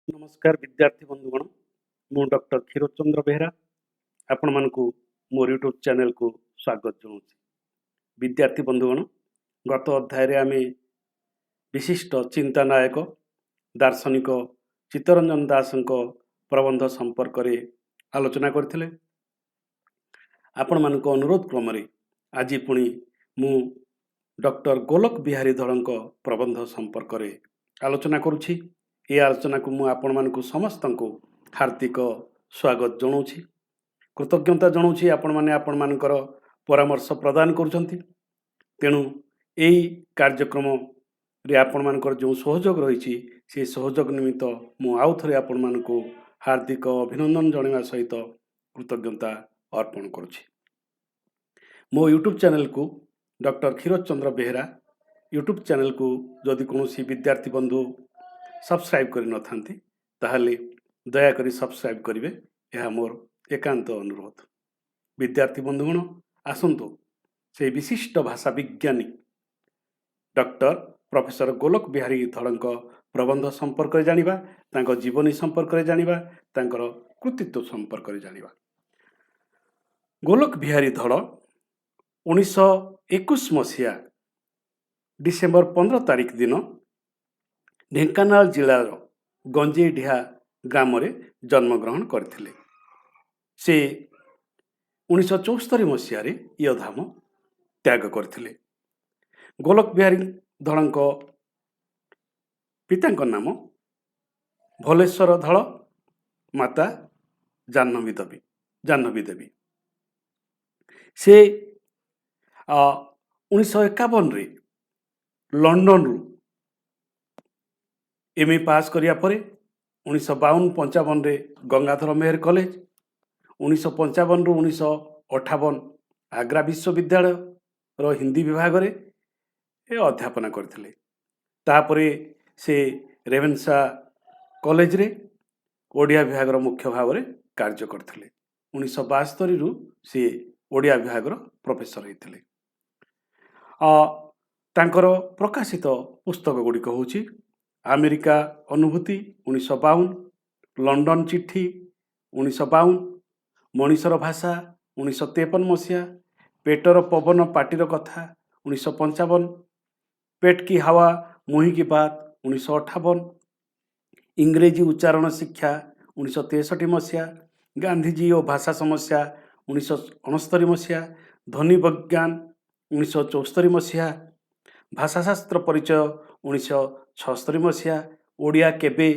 नमस्कार विद्यार्थी बंधुगण मु डॉक्टर क्षीरचंद्र बेहरा आपण मानकु मोर यूट्यूब चैनल को स्वागत जनाऊँ। विद्यार्थी बंधुगण गत अध्याय रे आमे विशिष्ट चिंतानायक दार्शनिक चित्तरंजन दासଙ୍କ प्रबंध संपर्क रे आलोचना करथिले। आपण मानक अनुरोध क्रम रे आज पुणी मु डॉक्टर गोलक बिहारी धड़ଙ୍କ प्रबंध संपर्क रे आलोचना करुछि। ये आलोचना को मु आपण मानकु समस्त को हार्दिक स्वागत जनाऊँ। कृतज्ञता जनाऊँ आपण माने आपण मानकर परामर्श प्रदान करुछंती। तेणु यही कार्यक्रम रे आपण मानकर जो सहयोग रही से सहयोग निमित्त मु आउ थरे आपण मानकु हार्दिक अभिनंदन जणाइबा सहित कृतज्ञता अर्पण करुछि। मो यूट्यूब चैनल को डॉक्टर क्षीरचंद्र बेहरा यूट्यूब चैनल को जदि कौन विद्यार्थी बंधु सब्सक्राइब कर न थांती ताहले दयाकरी सब्सक्राइब करेंगे, यह मोर एकांत अनुरोध। विद्यार्थी बंधुगण आसंतु से विशिष्ट भाषा विज्ञानी डॉक्टर प्रोफेसर गोलक बिहारी धड़ଙ୍କ प्रबंध संपर्क जानिबा, तांको जीवनी संपर्क जानिबा, तांकर कृतित्व संपर्क जानिबा। गोलक बिहारी धड़ 1921 मसीहा डिसेम्बर 15 तारिख दिन ढेंकानाल जिलार गंजेडिहा ग्राम रे जन्मग्रहण करथिले। से 1974 मसीह यह धाम त्याग करथिले। गोलक बिहारी धड़ଙ୍କ पिताଙ୍କ नाम भोलेश्वर धड़, माता जाह्नवी देवी। से 1951 रे लंडन रु एमए पास करिया परे 1952-55 रे गंगाधर मेहर कॉलेज, 1955 रु 1958 आग्रा विश्वविद्यालय रो हिंदी विभाग रे अध्यापना करथिले। तापरे से रेवेन्सा कॉलेज रे ओडिया विभाग रो मुख्य भाव रे कार्य करथिले। 1972 रु से ओडिया विभाग रो प्रोफेसर हेतिले। तांकर प्रकाशित पुस्तक गुड़िक होची अमेरिका अनुभूति 1952, लंडन चिट्ठी 1952, मनीषर भाषा 1953 मसीहा, पेटर पवन पाटिर कथा 1955, पेट की हवा मुही की बात 1958, इंग्रेजी उच्चारण शिक्षा 1963 मसीहा, गांधीजी और भाषा समस्या 1969 मसीहा, ध्वनि विज्ञान 1974 मसीहा, भाषाशास्त्र परिचय 1976 मसीहा, ओडिया केबे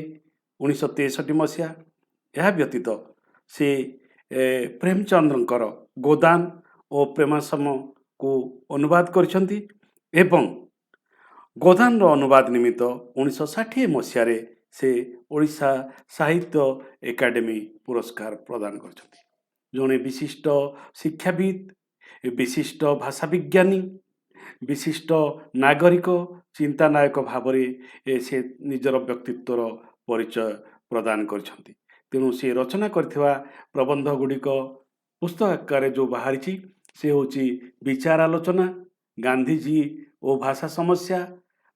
1963 मसीहा। यह व्यतीत से प्रेमचंद्रंकर गोदान और प्रेमासम को अनुवाद करछंती एवं गोदान रो अनुवाद निमित्त 1960 मसीह से ओडिशा साहित्य एकाडेमी पुरस्कार प्रदान करछंती। जने विशिष्ट शिक्षाविद, विशिष्ट भाषा विज्ञानी, विशिष्ट नागरिक चिंतानायक भाव से निजर व्यक्तित्वर परिचय प्रदान करछंती। तेणु से रचना करथिबा प्रबंध गुड़िक पुस्तक आकार जो बाहरी से होची विचार आलोचना, गांधीजी और भाषा समस्या,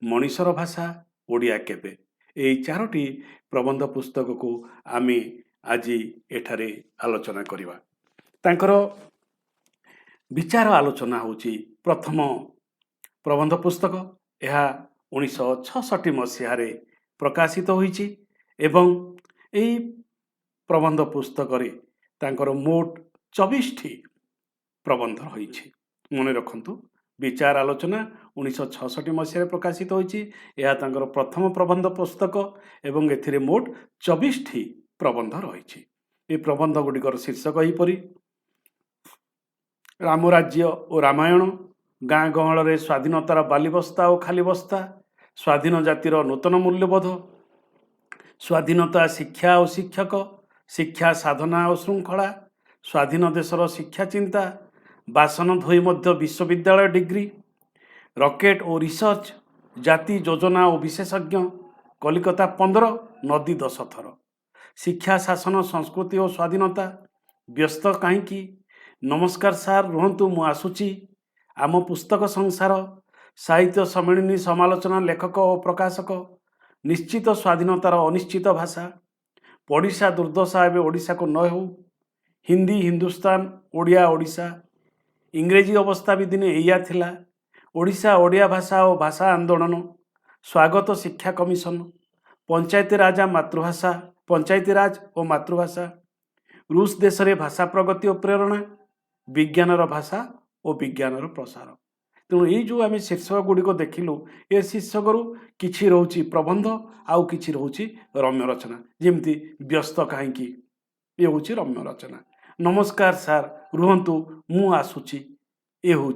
मनीषर भाषा, ओडिया केबे। यही 4टी प्रबंध पुस्तक को आमे आज एठारे आलोचना करिबा। तांकर विचार आलोचना होची प्रथम प्रबंध पुस्तक। यह 1966 मसीह प्रकाशित होईची एवं यही प्रबंध पुस्तक रे तांकर मोट 24टी प्रबंध रही। मन रखंतु विचार आलोचना 1966 मसीह प्रकाशित होईची। यह तांकर प्रथम प्रबंध पुस्तक एवं एथिरे मोट 24टी प्रबंध रही। ये प्रबंध गुड़िकर शीर्षक हीपरी रामराज्य और रामायण, गाँ गहल रे स्वाधीनतार बालीबस्ता और खाली बस्ता, स्वाधीन जातिर नूतन मूल्यबोध, स्वाधीनता शिक्षा और शिक्षक, शिक्षा साधना और श्रृंखला, स्वाधीन देशर शिक्षा चिंता, बासन धोई मध्य विश्वविद्यालय डिग्री, रॉकेट और रिसर्च, जाति योजना और विशेषज्ञ, कलिकता 15, नदी 10 थर, शिक्षा शासन संस्कृति और स्वाधीनता, व्यस्त कहीं, नमस्कार सार रुहतु मु आसुची, आम पुस्तक संसार, साहित्य सम्मिलनी समालोचना लेखक और प्रकाशक, निश्चित स्वाधीनतार अनिश्चित भाषा, ओडिशा दुर्दशा एवं ओडिशा को न हो, हिंदी हिंदुस्तान ओडिया ओडिशा, इंग्रेजी अवस्था भी दिने एया थिला, ओडिशा ओडिया भाषा और भाषा आंदोलन, स्वागत शिक्षा कमिशन, पंचायती राज और मातृभाषा, रूस देश रे भाषा प्रगति और प्रेरणा, विज्ञानर भाषा और विज्ञानर प्रसार। तेणु ये जो आम शीर्षक गुड़िक देखिलु ए शीर्षक किछि रोची प्रबंध आउ किछि रोची रम्य रचना, जेमती व्यस्त कहीं ये हूँ रम्य रचना। नमस्कार सार रुहंतु मु आसुची ये हूँ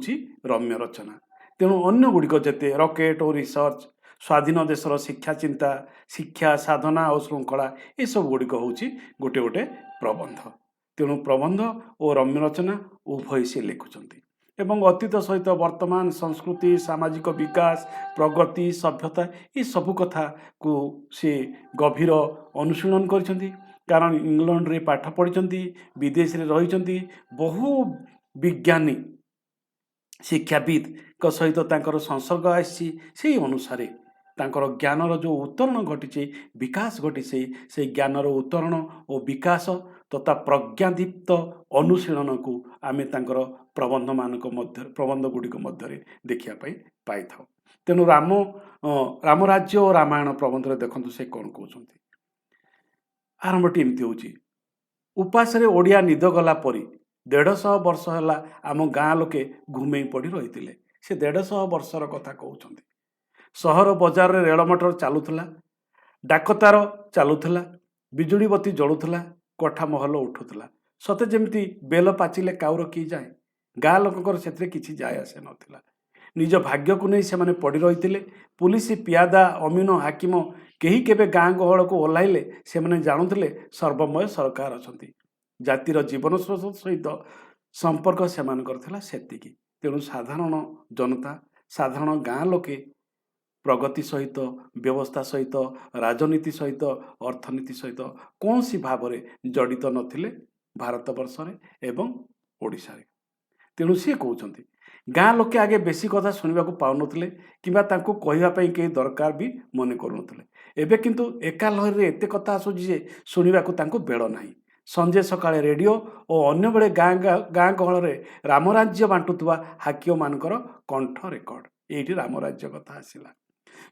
रम्य रचना। तेणु अन्य गुड़िक जेते रॉकेट और रिसर्च, स्वाधीन देशर शिक्षा चिंता, शिक्षा साधना और श्रृंखला, ये सब गुड़िक हूँ गोटे गोटे प्रबंध। तेणु प्रबंध और रम्य रचना उभय से लिखुंट एवं अतीत सहित वर्तमान संस्कृति, सामाजिक विकास, प्रगति, सभ्यता ये सब कथा को से गभीर अनुशीलन कर, कारण इंग्लैंड रे पाठ पढ़ी, विदेश रे रही, बहु विज्ञानी शिक्षाविद का सहित तांकर संसर्ग आसी, से अनुसार तांकर ज्ञानर जो उत्तरण घटी, विकास घटी, से ज्ञानर उत्तरण और विकास तथा प्रज्ञादीप्त अनुशीलन को आमे तांकर प्रबंध मानक मध्य प्रबंध गुड़िक मध्य देखा पाई था। तेणु राम राज्य और रामायण प्रबंध देखु से कौन कहते आरंभटी एमती हूँ, उपास ओडिया निद गला परी 150 वर्ष है आम गाँ लोके घुमे पड़ी रही, से 150 वर्षर कथा कहते। सहर बजार रे रेल मोटर चलुला, डाकतार चलुला, बिजुली बत्ती जलुला, कोठा महल उठुला, सते जमती बेल पाचिले काउर की जाए, गाँ लोकर से किसी जाए आसे नथिला। निज भाग्य को नहीं से पड़ी रही, पुलिस पियादा अमीन हाकिम केही केबे गाँ गहल को ओह्लाइले से जानुले सर्वमय सरकार अच्छा, जातिर जीवन स्रोत सहित संपर्क से तेणु साधारण जनता, साधारण गाँ लोके प्रगति सहित, व्यवस्था सहित, राजनीति सहित, अर्थनीति सहित कौन सी भाव में जड़ित नथिले भारत वर्ष एवं ओडिशा रे। तेणु सी कहते गाँ लोके आगे बेसी कथा शुणा पाउनथिले किंबा तांको कहिबापई केही दरकार भी मने करुनथिले। एबे किंतु एका लहरी रे एते कथा आसुची जे शुणिबाकू तांको बेळ नाही। संजे सकाळे रेडियो और अन्य बेले गाँ गहल रे रामराज्य बांटुवा हाकिम मानकर कंठ रेकर्ड, ये रामराज्य कथा आसिला।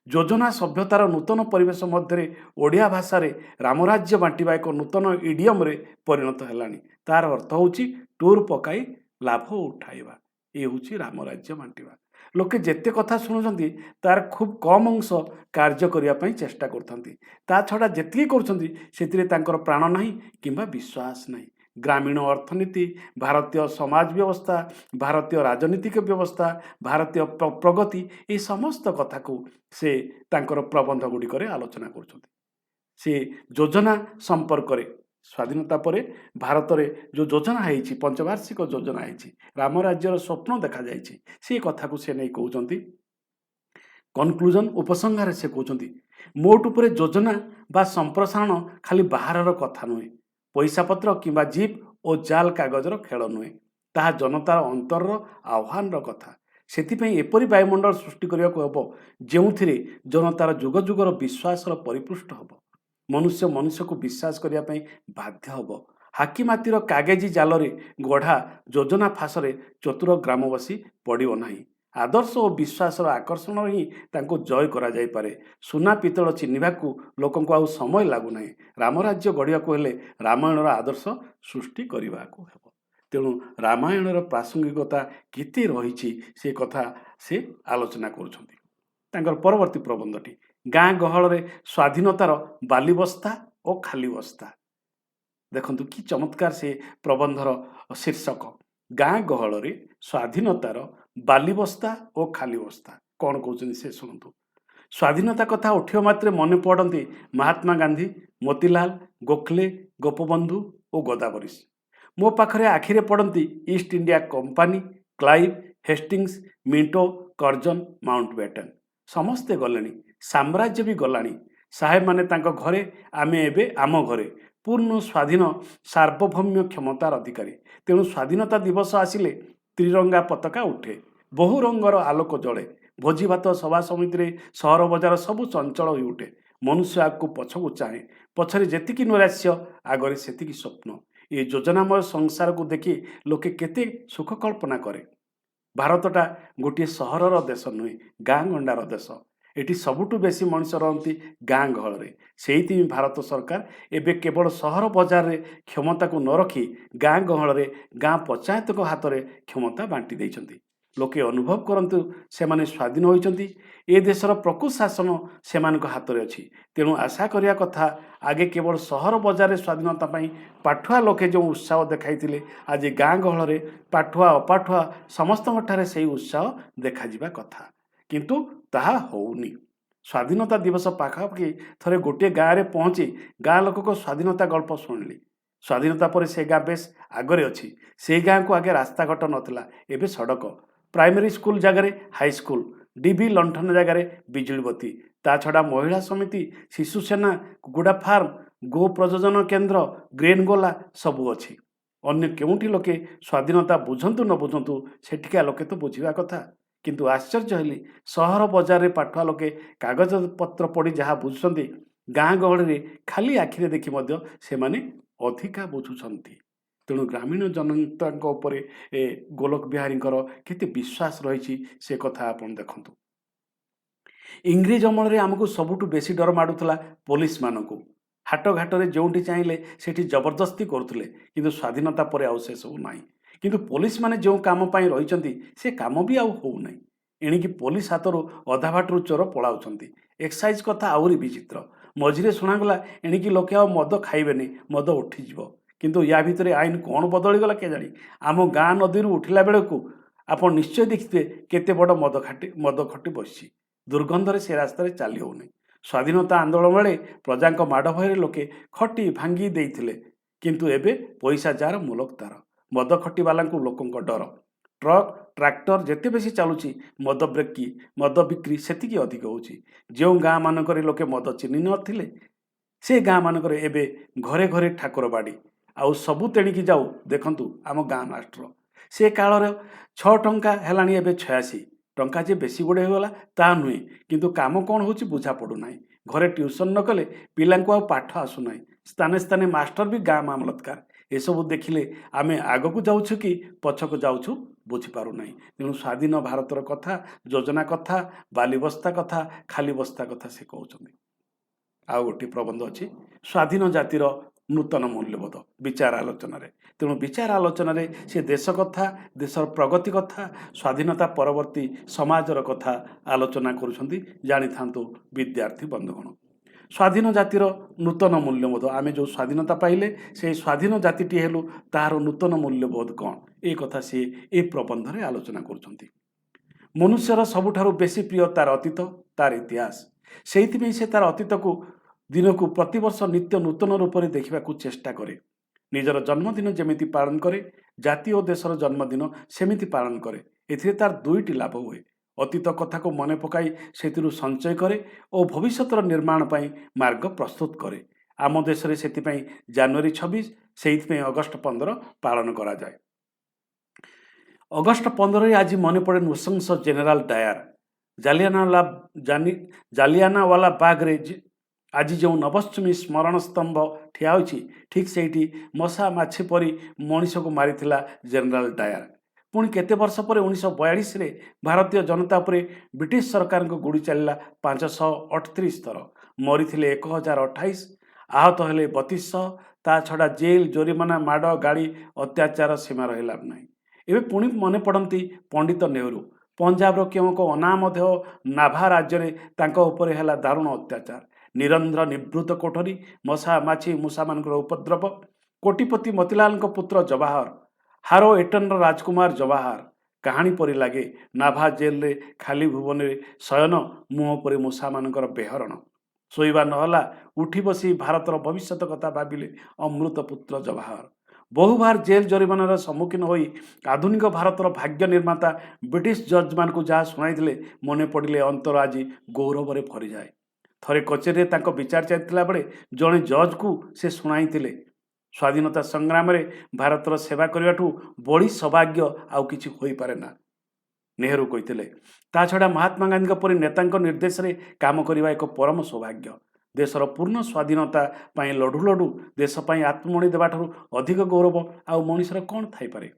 योजना सभ्यतार नूतन परिवेश मध्य ओडिया भाषा रे रामराज्य बांटिबा एक नूतन इडियम रे परिणत हेलानी। तार अर्थ होची टूर पकाई लाभ उठाइबा, ये हूँ रामराज्य बांटिबा। लोके जेते कथा शुणुचंती तार खूब कम अंश कार्य करने चेष्टा करथंती, ता छड़ा जेतिकी करछंती सेतिरे तांकर प्राण नाही किंबा विश्वास नाही। ग्रामीण अर्थनीति, भारतीय समाज व्यवस्था, भारतीय राजनीतिक व्यवस्था, भारतीय प्रगति, ये समस्त कथा को से तांकर प्रबंध गुड़िक आलोचना करछंती। से योजना संपर्क रे स्वाधीनता पर भारत रे जो योजना है, पंचवार्षिक योजना है, राम राज्यर स्वप्न देखा जाइए, से कथा को से नहीं कहते। कनक्लूजन उपसंहार से कहते मोट उपर योजना बा संप्रसारण खाली बाहर कथा नुहे, पैसा पत्र किंबा जीप और जाल कागजर खेल नुहे, ताहा जनतार अंतर आह्वान कथा। सेतिपई एपरि वायुमंडल सृष्टि करने को हम जो जनतार जुग जुगर विश्वास परिपुष्ट हम, मनुष्य मनुष्य को विश्वास करने बाध्य हम। हाकिमातीर कागजी जाल गढ़ा योजना फासरे चतुर ग्रामवासी पड़ो ना। आदर्श और विश्वास आकर्षण ही तांको जय करा जाई पारे। सुना पितल चिन्हवा लोक आउ समय लगुना। रामराज्य गढ़िया हेले रामायणर आदर्श सृष्टि करने को हेब। तेणु रामायणर प्रासंगिकता केते रही से कथा से आलोचना कर परवर्ती प्रबंधटी गाँ गहल रे स्वाधीनतार बालीबस्ता और खाली बस्ता। देखंतु कि चमत्कार से प्रबंधर शीर्षक गाँ गहल रे स्वाधीनतार बालीबस्ता और खाली बस्ता। कौन कहते से शुणु। स्वाधीनता कथा उठिया मात्रे मन पड़ती महात्मा गांधी, मोतीलाल, गोखले, गोपबंधु और गोदावरीश। मो पाखरे आखिरे पड़ती east India company, Clive, Hastings, Minto, Curzon, Mountbatten. समस्ते गले, साम्राज्य भी गलानी। साहेब माने तांको घरे, आमे एबे आम घरे, पूर्ण स्वाधीन सार्वभौम्य क्षमतार अधिकारी। तेणु स्वाधीनता दिवस आसिले त्रिरंगा पताका उठे, बहु रंगर आलोक जले, भोजी भात सभा समिति रे सहर बजार सबु चंचल हो उठे। ମନୁଷ୍ୟ ଆଗକୁ ପଛକୁ ଚାହେଁ, ପଛରେ ଯେତିକି ନୈରାଶ୍ୟ ଆଗରେ ସେତିକି ସ୍ୱପ୍ନ। ଏ ଯୋଜନାମୟ ସଂସାରକୁ ଦେଖି ଲୋକେ କେତେ ସୁଖ କଳ୍ପନା କରେ। ଭାରତଟା ଗୋଟିଏ ସହରର ଦେଶ ନୁହେଁ, ଗାଁ ଗଣ୍ଡାର ଦେଶ। ଏଠି ସବୁଠୁ ବେଶୀ ମଣିଷ ରହନ୍ତି ଗାଁ ଗହଳରେ। ସେଇଥିପାଇଁ ଭାରତ ସରକାର ଏବେ କେବଳ ସହର ବଜାରରେ କ୍ଷମତାକୁ ନ ରଖି ଗାଁ ଗହଳରେ ଗାଁ ପଞ୍ଚାୟତଙ୍କ ହାତରେ କ୍ଷମତା ବାଣ୍ଟି ଦେଇଛନ୍ତି। ଲୋକେ ଅନୁଭବ କରନ୍ତୁ ସେମାନେ ସ୍ୱାଧୀନ ହୋଇଛନ୍ତି। ଏ ଦେଶର ପ୍ରକୃତ ଶାସନ ସେମାନଙ୍କ ହାତରେ ଅଛି। ତେଣୁ ଆଶା କରିବା କଥା, ଆଗେ କେବଳ ସହର ବଜାରରେ ସ୍ୱାଧୀନତା ପାଇଁ ପାଠୁଆ ଲୋକେ ଯେଉଁ ଉତ୍ସାହ ଦେଖାଇଥିଲେ, ଆଜି ଗାଁ ଗହଳରେ ପାଠୁଆ ଅପାଠୁଆ ସମସ୍ତଙ୍କଠାରେ ସେହି ଉତ୍ସାହ ଦେଖାଯିବା କଥା। କିନ୍ତୁ ତାହା ହେଉନି। ସ୍ୱାଧୀନତା ଦିବସ ପାଖାପାଖି ଥରେ ଗୋଟିଏ ଗାଁରେ ପହଞ୍ଚି ଗାଁ ଲୋକଙ୍କ ସ୍ୱାଧୀନତା ଗଳ୍ପ ଶୁଣିଲି। ସ୍ୱାଧୀନତା ପରେ ସେ ଗାଁ ବେଶ ଆଗରେ ଅଛି। ସେହି ଗାଁକୁ ଆଗେ ରାସ୍ତାଘାଟ ନଥିଲା, ଏବେ ସଡ଼କ, ପ୍ରାଇମେରୀ ସ୍କୁଲ ଜାଗାରେ ହାଇସ୍କୁଲ, ଡିବି ଲଣ୍ଠନ ଜାଗାରେ ବିଜୁଳି ବତି, ତା ଛଡ଼ା ମହିଳା ସମିତି, ଶିଶୁ ସେନା, କୁକୁଡ଼ା ଫାର୍ମ, ଗୋ ପ୍ରଜନନ କେନ୍ଦ୍ର, ଗ୍ରେନ୍ ଗୋଲା ସବୁ ଅଛି। ଅନ୍ୟ କେଉଁଠି ଲୋକେ ସ୍ୱାଧୀନତା ବୁଝନ୍ତୁ ନ ବୁଝନ୍ତୁ, ସେଠିକା ଲୋକେ ତ ବୁଝିବା କଥା। କିନ୍ତୁ ଆଶ୍ଚର୍ଯ୍ୟ ହେଲି, ସହର ବଜାରରେ ପାଠୁଆ ଲୋକେ କାଗଜପତ୍ର ପଢ଼ି ଯାହା ବୁଝୁଛନ୍ତି, ଗାଁ ଗହଳିରେ ଖାଲି ଆଖିରେ ଦେଖି ମଧ୍ୟ ସେମାନେ ଅଧିକା ବୁଝୁଛନ୍ତି। ତେଣୁ ଗ୍ରାମୀଣ ଜନତାଙ୍କ ଉପରେ ଗୋଲକ ବିହାରୀଙ୍କର କେତେ ବିଶ୍ୱାସ ରହିଛି ସେ କଥା ଆପଣ ଦେଖନ୍ତୁ। ଇଂରେଜ ଅମଳରେ ଆମକୁ ସବୁଠୁ ବେଶୀ ଡର ମାଡ଼ୁଥିଲା ପୋଲିସମାନଙ୍କୁ। ହାଟଘାଟରେ ଯେଉଁଠି ଚାହିଁଲେ ସେଠି ଜବରଦସ୍ତି କରୁଥିଲେ। କିନ୍ତୁ ସ୍ୱାଧୀନତା ପରେ ଆଉ ସେସବୁ ନାହିଁ। କିନ୍ତୁ ପୋଲିସମାନେ ଯେଉଁ କାମ ପାଇଁ ରହିଛନ୍ତି ସେ କାମ ବି ଆଉ ହେଉନାହିଁ। ଏଣିକି ପୋଲିସ ହାତରୁ ଅଧା ବାଟରୁ ଚୋର ପଳାଉଛନ୍ତି। ଏକ୍ସାଇଜ କଥା ଆହୁରି ବିଚିତ୍ର। ମଝିରେ ଶୁଣାଗଲା ଏଣିକି ଲୋକେ ଆଉ ମଦ ଖାଇବେନି, ମଦ ଉଠିଯିବ। କିନ୍ତୁ ୟା ଭିତରେ ଆଇନ କ'ଣ ବଦଳିଗଲା କେଜାଣି। ଆମ ଗାଁ ନଦୀରୁ ଉଠିଲା ବେଳକୁ ଆପଣ ନିଶ୍ଚୟ ଦେଖିଥିବେ କେତେ ବଡ଼ ମଦ ଖଟି ବସିଛି। ଦୁର୍ଗନ୍ଧରେ ସେ ରାସ୍ତାରେ ଚାଲି ହେଉନି। ସ୍ୱାଧୀନତା ଆନ୍ଦୋଳନ ବେଳେ ପ୍ରଜାଙ୍କ ମାଡ଼ ଭୟରେ ଲୋକେ ଖଟି ଭାଙ୍ଗି ଦେଇଥିଲେ। କିନ୍ତୁ ଏବେ ପଇସା ଯାହାର ମୁଲକ ତାର। ମଦ ଖଟିବାଲାଙ୍କୁ ଲୋକଙ୍କ ଡର। ଟ୍ରକ୍ ଟ୍ରାକ୍ଟର ଯେତେ ବେଶୀ ଚାଲୁଛି, ମଦ ବିକ୍ରି ସେତିକି ଅଧିକ ହେଉଛି। ଯେଉଁ ଗାଁ ମାନଙ୍କରେ ଲୋକେ ମଦ ଚିହ୍ନି ନଥିଲେ, ସେ ଗାଁ ମାନଙ୍କରେ ଏବେ ଘରେ ଘରେ ଠାକୁର ବାଡ଼ି। ଆଉ ସବୁ ତେଣିକି ଯାଉ ଦେଖନ୍ତୁ ଆମ ଗାଁ ମାଷ୍ଟର। ସେ କାଳରେ 6 ଟଙ୍କା ହେଲାଣି, ଏବେ 86 ଟଙ୍କା। ଯେ ବେଶୀ ଗୁଡ଼େ ହୋଇଗଲା ତାହା ନୁହେଁ, କିନ୍ତୁ କାମ କ'ଣ ହେଉଛି ବୁଝା ପଡ଼ୁନାହିଁ। ଘରେ ଟ୍ୟୁସନ୍ ନ କଲେ ପିଲାଙ୍କୁ ଆଉ ପାଠ ଆସୁନାହିଁ। ସ୍ଥାନେ ସ୍ଥାନେ ମାଷ୍ଟର ବି ଗାଁ ମାମଲତକାର। ଏସବୁ ଦେଖିଲେ ଆମେ ଆଗକୁ ଯାଉଛୁ କି ପଛକୁ ଯାଉଛୁ ବୁଝିପାରୁନାହିଁ। ତେଣୁ ସ୍ୱାଧୀନ ଭାରତର କଥା, ଯୋଜନା କଥା, ବାଲି ବସ୍ତା କଥା, ଖାଲି ବସ୍ତା କଥା ସେ କହୁଛନ୍ତି। ଆଉ ଗୋଟିଏ ପ୍ରବନ୍ଧ ଅଛି, ସ୍ୱାଧୀନ ଜାତିର ନୂତନ ମୂଲ୍ୟବୋଧ ବିଚାର ଆଲୋଚନାରେ। ତେଣୁ ବିଚାର ଆଲୋଚନାରେ ସେ ଦେଶ କଥା, ଦେଶର ପ୍ରଗତି କଥା, ସ୍ୱାଧୀନତା ପରବର୍ତ୍ତୀ ସମାଜର କଥା ଆଲୋଚନା କରୁଛନ୍ତି। ଜାଣିଥାନ୍ତୁ ବିଦ୍ୟାର୍ଥୀ ବନ୍ଧୁଗଣ, ସ୍ୱାଧୀନ ଜାତିର ନୂତନ ମୂଲ୍ୟବୋଧ। ଆମେ ଯେଉଁ ସ୍ୱାଧୀନତା ପାଇଲେ ସେହି ସ୍ୱାଧୀନ ଜାତିଟି ହେଲୁ, ତାହାର ନୂତନ ମୂଲ୍ୟବୋଧ କ'ଣ, ଏ କଥା ସିଏ ଏ ପ୍ରବନ୍ଧରେ ଆଲୋଚନା କରୁଛନ୍ତି। ମନୁଷ୍ୟର ସବୁଠାରୁ ବେଶୀ ପ୍ରିୟ ତାର ଅତୀତ, ତାର ଇତିହାସ। ସେଇଥିପାଇଁ ସେ ତାର ଅତୀତକୁ ଦିନକୁ ପ୍ରତିବର୍ଷ ନିତ୍ୟ ନୂତନ ରୂପରେ ଦେଖିବାକୁ ଚେଷ୍ଟା କରେ। ନିଜର ଜନ୍ମଦିନ ଯେମିତି ପାଳନ କରେ, ଜାତି ଓ ଦେଶର ଜନ୍ମଦିନ ସେମିତି ପାଳନ କରେ। ଏଥିରେ ତାର ଦୁଇଟି ଲାଭ ହୁଏ। ଅତୀତ କଥାକୁ ମନେ ପକାଇ ସେଥିରୁ ସଞ୍ଚୟ କରେ ଓ ଭବିଷ୍ୟତର ନିର୍ମାଣ ପାଇଁ ମାର୍ଗ ପ୍ରସ୍ତୁତ କରେ। ଆମ ଦେଶରେ ସେଥିପାଇଁ ଜାନୁଆରୀ 26, ସେଇଥିପାଇଁ ଅଗଷ୍ଟ 15 ପାଳନ କରାଯାଏ। ଅଗଷ୍ଟ 15ରେ ଆଜି ମନେ ପଡ଼େ ନୃଶଂସ ଜେନେରାଲ ଡାୟାର। ଜାଲିଆନାୱାଲା ବାଗରେ ଆଜି ଯେଉଁ ନଭଶ୍ଚମୀ ସ୍ମରଣ ସ୍ତମ୍ଭ ଠିଆ ହୋଇଛି, ଠିକ୍ ସେଇଠି ମଶା ମାଛି ପରି ମଣିଷକୁ ମାରିଥିଲା ଜେନେରାଲ ଡାୟାର। ପୁଣି କେତେ ବର୍ଷ ପରେ 1942ରେ ଭାରତୀୟ ଜନତା ଉପରେ ବ୍ରିଟିଶ ସରକାରଙ୍କ ଗୁଳି ଚାଲିଲା 538 ଥର। ମରିଥିଲେ 1028, ଆହତ ହେଲେ 3200। ତା ଛଡ଼ା ଜେଲ, ଜୋରିମାନା, ମାଡ଼, ଗାଳି, ଅତ୍ୟାଚାର ସୀମା ରହିଲା ନାହିଁ। ଏବେ ପୁଣି ମନେ ପଡ଼ନ୍ତି ପଣ୍ଡିତ ନେହେରୁ। ପଞ୍ଜାବର କେଉଁ ଅନାମଧେୟ ନାଭା ରାଜ୍ୟରେ ତାଙ୍କ ଉପରେ ହେଲା ଦାରୁଣ ଅତ୍ୟାଚାର। ନିରନ୍ଧ୍ର ନିଭୃତ କୋଠରୀ, ମଶା ମାଛି ମୂଷାମାନଙ୍କର ଉପଦ୍ରବ। କୋଟିପତି ମତିଲାଲଙ୍କ ପୁତ୍ର ଜବାହର, ହାରୋ ଏଟନର ରାଜକୁମାର ଜବାହର। କାହାଣୀ ପରି ଲାଗେ। ନାଭା ଜେଲରେ ଖାଲି ଭୁବନରେ ଶୟନ, ମୁହଁ ଉପରେ ମୂଷାମାନଙ୍କର ବେହରଣ। ଶୋଇବା ନହେଲା, ଉଠି ବସି ଭାରତର ଭବିଷ୍ୟତ କଥା ଭାବିଲେ ଅମୃତ ପୁତ୍ର ଜବାହର। ବହୁବାର ଜେଲ ଜରିମାନାର ସମ୍ମୁଖୀନ ହୋଇ ଆଧୁନିକ ଭାରତର ଭାଗ୍ୟ ନିର୍ମାତା ବ୍ରିଟିଶ ଜଜ୍ମାନଙ୍କୁ ଯାହା ଶୁଣାଇଥିଲେ, ମନେ ପଡ଼ିଲେ ଅନ୍ତର ଆଜି ଗୌରବରେ ଭରିଯାଏ। ଥରେ କଚେରୀରେ ତାଙ୍କ ବିଚାର ଚାଲିଥିଲା ବେଳେ ଜଣେ ଜଜ୍କୁ ସେ ଶୁଣାଇଥିଲେ, ସ୍ୱାଧୀନତା ସଂଗ୍ରାମରେ ଭାରତର ସେବା କରିବାଠୁ ବଳି ସୌଭାଗ୍ୟ ଆଉ କିଛି ହୋଇପାରେ ନା। ନେହେରୁ କହିଥିଲେ, ତା ଛଡ଼ା ମହାତ୍ମା ଗାନ୍ଧୀଙ୍କ ପରି ନେତାଙ୍କ ନିର୍ଦ୍ଦେଶରେ କାମ କରିବା ଏକ ପରମ ସୌଭାଗ୍ୟ। देशर पूर्ण स्वाधीनता पाई लडू लडू देश पाई आत्मबଳି देवाठाରୁ अधिक गौरव आउ मनुष्यर कौन थाईपरे।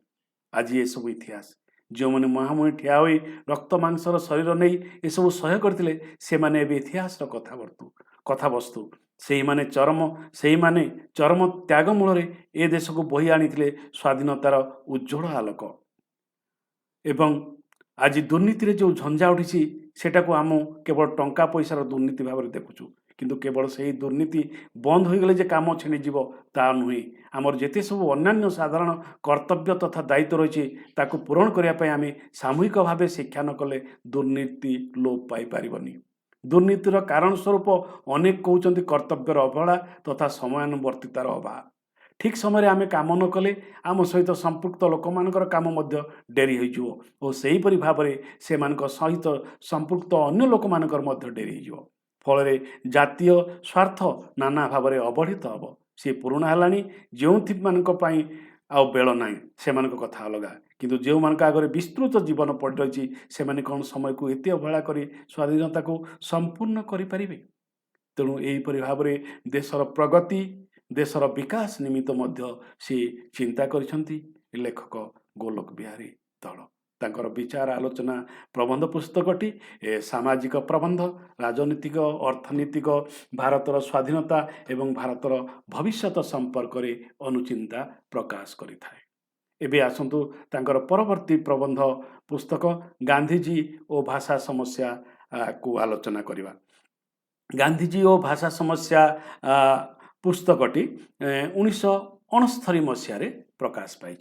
आज ये सब इतिहास जो मैंने महामुनि ठिया होई रक्त मांसर शरीर नहीं ये सब सह्य करते से माने एबे इतिहास कथावस्तु से माने चरम त्याग मूल ए देश को बही आनी स्वाधीनतार उज्ज्वल आलोक एवं आज दुर्नीति जो झंझा उठी सेटा को आम केवल टंका पैसार दुर्नीति भाव में देखुचु किंतु केवल से दुर्नीति बंद हो गले जे काम छेणीजीव ता नुहे आमर जेते सब अन्यान्य साधारण कर्तव्य तथा दायित्व रही ताकू पूरण करने आम सामूहिक भाव शिक्षा न कले दुर्नीति लोप पाई पारिबनी। दुर्नीतिर कारण स्वरूप अनेक कहते कर्तव्यर अवहेला तथा समयानुवर्तितार अभाव। ठीक समय आम काम न कले आम सहित संपृक्त लोक मानकर काम डेरी हो सेहीपरि भाव से सहित संपृक्त अन्य लोक मानकर डेरी हो फल जातीय स्वार्थ नाना भाव में अवहेलित हम सी पुराणा है जो मानी आ बेल ना से कथा अलग किंतु जो मान आगे विस्तृत जीवन पड़ रही से कौन समय को एत अवहेला कर स्वाधीनता को संपूर्ण करें। तेणु यहीपरि भाव में देशर प्रगति देशर विकास निमित्त सी चिंता करिसेंती लेखक गोलोक बिहारी दल। तांकर विचार आलोचना प्रबंध पुस्तकटी सामाजिक प्रबंध राजनीतिक अर्थनीतिक भारतर स्वाधीनता एवं भारतर भविष्यत संपर्क में अनुचिंता प्रकाश करिथाए। एबे आसंतु तांकर परवर्ती प्रबंध पुस्तक गांधीजी और भाषा समस्या को आलोचना करिबा। गांधीजी और भाषा समस्या पुस्तकटी 1969 मसीह प्रकाश पाई।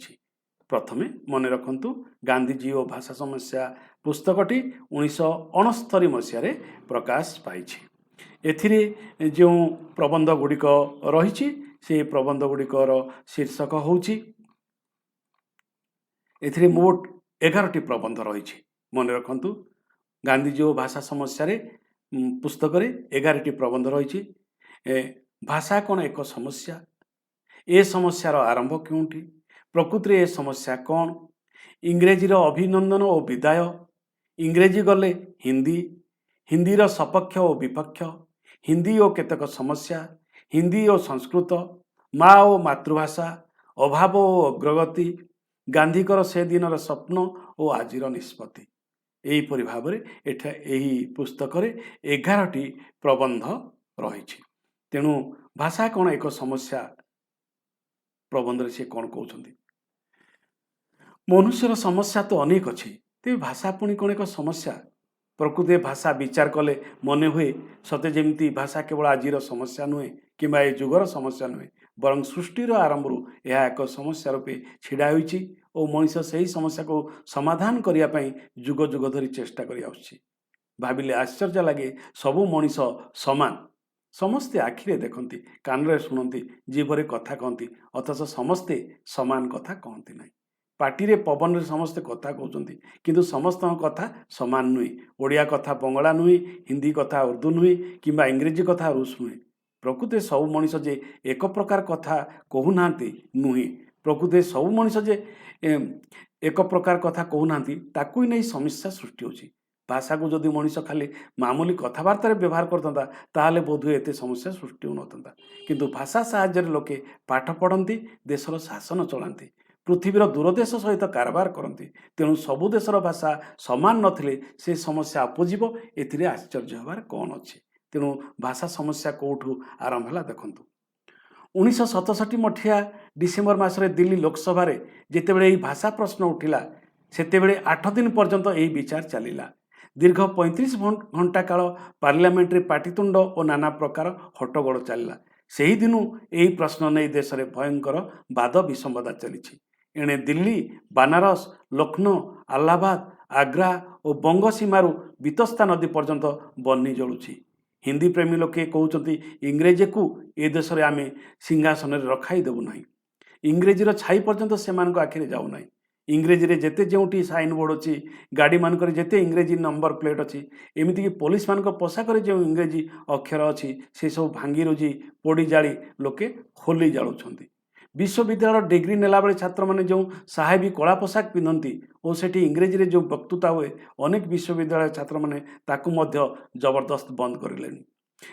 प्रथमे मन रखु गांधीजी और भाषा समस्या पुस्तकटी 1969 मसीह प्रकाश पाई। एथिरे जो प्रबंध गुड़िक रही से प्रबंध गुड़िकर शीर्षक होउछि एथिरे मोट 11टी प्रबंध रही। मन रखु गांधीजी और भाषा समस्या पुस्तक 11टी प्रबंध रही। भाषा कौन एक समस्या ए समस्यार आरंभ क्योंटी प्रकृति ए समस्या कौन इंग्रेजीर अभिनंदन और विदाय इंग्रेजी गले हिंदी हिंदीर सपक्ष और विपक्ष हिंदी और केतक समस्या हिंदी और संस्कृत माँ और मातृभाषा अभाव और अग्रगति गांधीकर से दिनर स्वप्न और आजिर निष्पत्ति यहीपरि भाव में यही पुस्तक 11टी प्रबंध रही। तेणु भाषा कौन एक समस्या प्रबंध से कौन कहते मनुष्यर समस्या तो अनेक अच्छी तेज भाषा पुणी कौन एक समस्या प्रकृति भाषा विचार कले मन हुए सते जमी भाषा केवल आजिर समस्या नुहे कि जुगर समस्या नुहे बरं सृष्टिर आरंभ यह एक समस्या रूपे छिड़ा होइछि और मनुष्य से ही समस्या को समाधान करने जुग जुग धरी चेष्टा कर भाविले आश्चर्य लगे सबू मनीष समान समस्ते आखिरे देखती कान शुणती जीभरे कथा कहती अथच समस्ते समान कथा कहती ना पार्टी रे पवन रे समस्ते कथा कहते किंतु समस्त कथा समान नुहे ओडिया कथा बंगला नुहे हिंदी कथा उर्दू नुहे कि इंग्रेजी कथा रूस नुहे प्रकृति सब मनीष जे एक प्रकार कथा कहूना नुहे प्रकृति सब मनीष जे एक प्रकार कथा कहूना ताकू ही नहीं समस्या सृष्टि होची भाषा को जदि मनीष खाली मामूली कथबार्तार व्यवहार करता ताहले बोधहुए एत समस्या सृष्टि होता किंतु भाषा साहाय्य लोके पाठ पढ़ती देशर शासन चलाती पृथ्वीर दूरदेश सहित कारबार करती तेणु सबु देशर भाषा समान नथिले से समस्या उपजीव एथिरे आश्चर्य हबार कौन अच्छे। तेणु भाषा समस्या कौठू आरंभ है देखु 1967 मसीहा डिसेम्बर मासरे दिल्ली लोकसभा जितेबाला यह भाषा प्रश्न उठिला सेतेबेले 8 दिन पर्यंत यही विचार चलिला दीर्घ 35 घंटा काल पार्लियामेंट रे पाटितुंड और नाना प्रकार हट्टगोल चलला से ही दिनू यही प्रश्न नहीं देश में भयंकर वाद विसंवाद चली एणे दिल्ली बनारस लखनऊ अलाहाबाद आग्रा और बंग सीमारू बीतस्ता नदी पर्यंत बन्नी जलुछि हिंदी प्रेमी लोके कहते इंग्रेजी को ए देश में आम सिंहासन में रखाई देबू ना इंग्रेजीर छाई पर्यंत से आखिरे जाऊना इंग्रेजी रे जेते जोटी साइन बोर्ड अच्छी गाड़ी मानक जेते इंग्रेजी नंबर प्लेट अच्छी एमती कि पुलिस मान पोशाक जो इंग्रेजी अक्षर अच्छी से सब भांगी रुझी पोड़ी जाली लोके होली जालुंट विश्वविद्यालय डिग्री नेला बेले छात्र मैंने जो साहेबी कला पोशाक पिंधती और सेठी इंग्रेजी रे जो वक्तृता हुए अनेक विश्वविद्यालय छात्र मैंने ताकू मध्य जबरदस्त बंद कर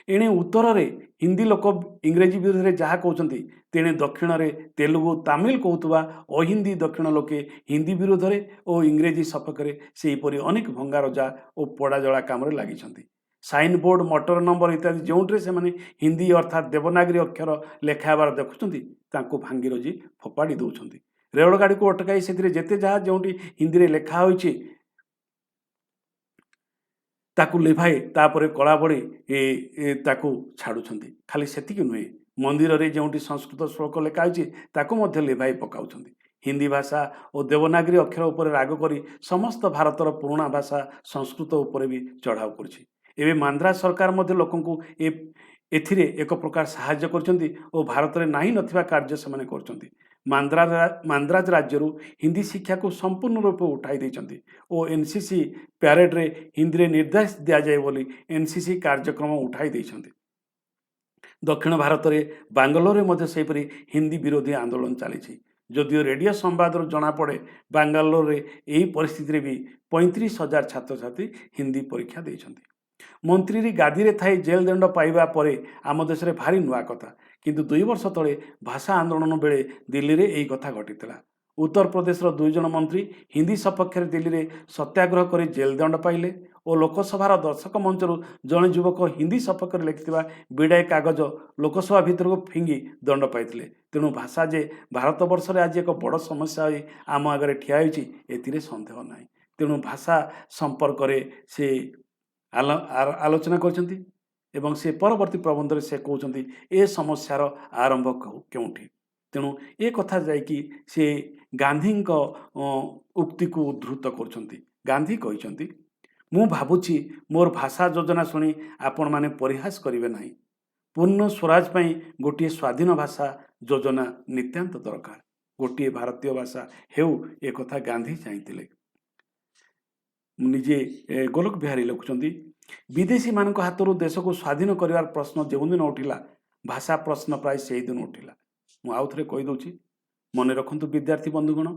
एणे उत्तर में हिंदी लोक इंग्रेजी विरोध में जहाँ कहते तेणे दक्षिण में तेलुगु तमिल कहूबा अहिंदी दक्षिण लोके हिंदी विरोध में और इंग्रेजी सपक्ष सेहीपरि अनेक भंगारुजा और पोड़ाजला कम लगी साइन बोर्ड मोटर नंबर इत्यादि जो से हिंदी अर्थात देवनागरी अक्षर लेखाबार देखुं भांगी रजी फोपाड़ी दौरान रेलगाड़ी को अटकाई से जिते जहाँ जो हिंदी में लेखा होइछि ताकू लिभाई तापर कला बड़ी ताकू छाड़ुंट खाली सेतिक नुहे मंदिर में जो संस्कृत श्लोक लेखाई ताकू लिभाई पकाउं हिंदी भाषा और देवनागरी अक्षर उपर राग करी समस्त भारतर पुराणा भाषा संस्कृत उपर भी चढ़ाऊ कर एवं मांद्राज सरकार मध्य लोकंकु एथिरे एक प्रकार साहाय्य करछंती और भारत में नाही नथिबा कार्य से करछंती मांद्राज राज्य हिंदी शिक्षा को संपूर्ण रूप उठाई देछंती और एनसीसी प्यारेड रे हिंदी रे निर्देश दिया जाए बोली एनसीसी कार्यक्रम उठाई देछंती दक्षिण भारत में बांगलोर में मध्य सेहीपरि हिंदी विरोधी आंदोलन चली जदियो रेडियो संवाद जना पड़े बांगालोर में यही परिस्थिति भी 35,000 छात्र छात्री हिंदी परीक्षा देछंती मंत्री गादी रे थाई जेल दंड पाइबा परे आम देश में भारी नुआ कथा किंतु 2 वर्ष तले भाषा आंदोलन बेले दिल्ली रे यही कथा घटीला उत्तर प्रदेश 2 जन मंत्री हिंदी सपक्ष दिल्ली रे सत्याग्रह कर जेल दंड पाइले और लोकसभार दर्शक मंचर जड़े युवक हिंदी सपक्ष लिखिथिबा विडाई कागज लोकसभा भितर को फिंगी दंड पाइथिले तेणु भाषा जे भारत वर्ष रे आज एक बड़ समस्या होई आम आगे ठिया होइछि एथिरे संदेह नाही तेणु भाषा संपर्क रे से आलोचना करछंती एवं से परवर्ती प्रबंध से कहते ए समस्यार आरंभ केउठी तेणु ए कथा जाइकी से गांधी उक्ति को उद्धृत करछंती गांधी कहते मु भावुची मोर भाषा योजना शुणी आपण माने परिहास करिवे नाही पूर्ण स्वराज पई गोटे स्वाधीन भाषा योजना नित्यांत दरकार गोटे भारतीय भाषा हेउ ए कथा गांधी चाहिए निजे गोलक बिहारी लिखुंट विदेशी मान हाथों देश को स्वाधीन कर प्रश्न जो दिन उठिला भाषा प्रश्न प्राय से दिन उठिला आउ थे कहीदे मन रखु विद्यार्थी बंधुगण